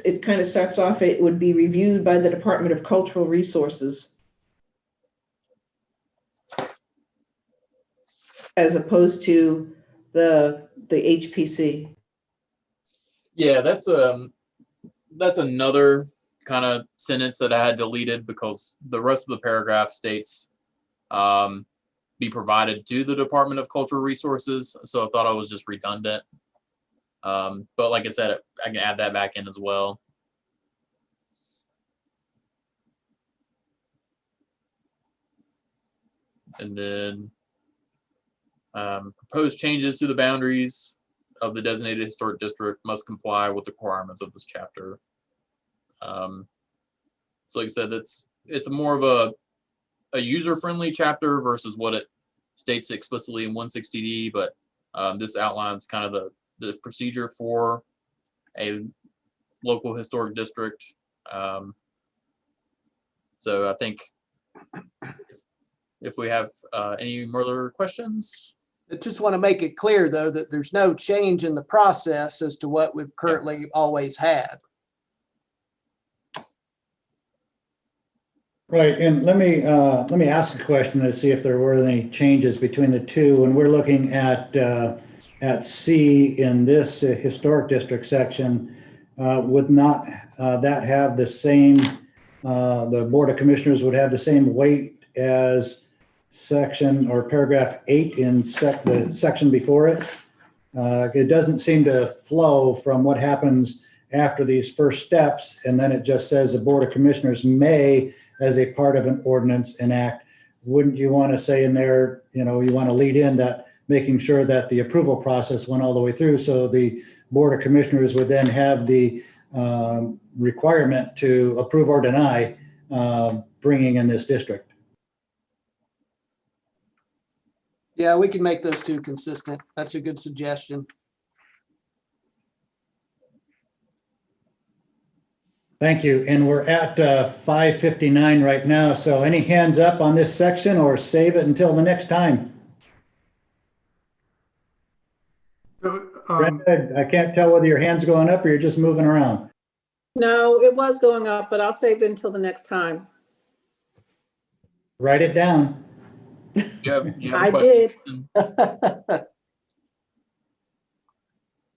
it kind of starts off, it would be reviewed by the Department of Cultural Resources, as opposed to the HPC. Yeah, that's another kind of sentence that I had deleted because the rest of the paragraph states be provided to the Department of Cultural Resources. So I thought I was just redundant. But like I said, I can add that back in as well. And then proposed changes to the boundaries of the designated historic district must comply with the requirements of this chapter. So like I said, it's more of a user-friendly chapter versus what it states explicitly in 160D, but this outlines kind of the procedure for a local historic district. So I think if we have any further questions. I just want to make it clear, though, that there's no change in the process as to what we've currently always had. Right, and let me ask a question to see if there were any changes between the two. When we're looking at C in this historic district section, would not that have the same, the Board of Commissioners would have the same weight as section or paragraph 8 in the section before it? It doesn't seem to flow from what happens after these first steps, and then it just says the Board of Commissioners may, as a part of an ordinance, enact. Wouldn't you want to say in there, you want to lead in that, making sure that the approval process went all the way through, so the Board of Commissioners would then have the requirement to approve or deny bringing in this district? Yeah, we can make those two consistent. That's a good suggestion. Thank you. And we're at 5:59 right now. So any hands up on this section, or save it until the next time? So, Brenda, I can't tell whether your hand's going up or you're just moving around. No, it was going up, but I'll save it until the next time. Write it down. Do you have a I question? did.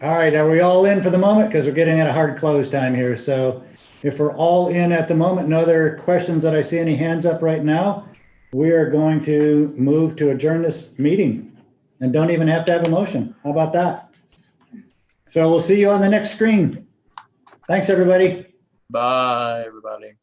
All right, are we all in for the moment? Because we're getting at a hard close time here. So if we're all in at the moment, no other questions that I see any hands up right now, we are going to move to adjourn this meeting and don't even have to have a motion. How about that? So we'll see you on the next screen. Thanks, everybody. Bye, everybody.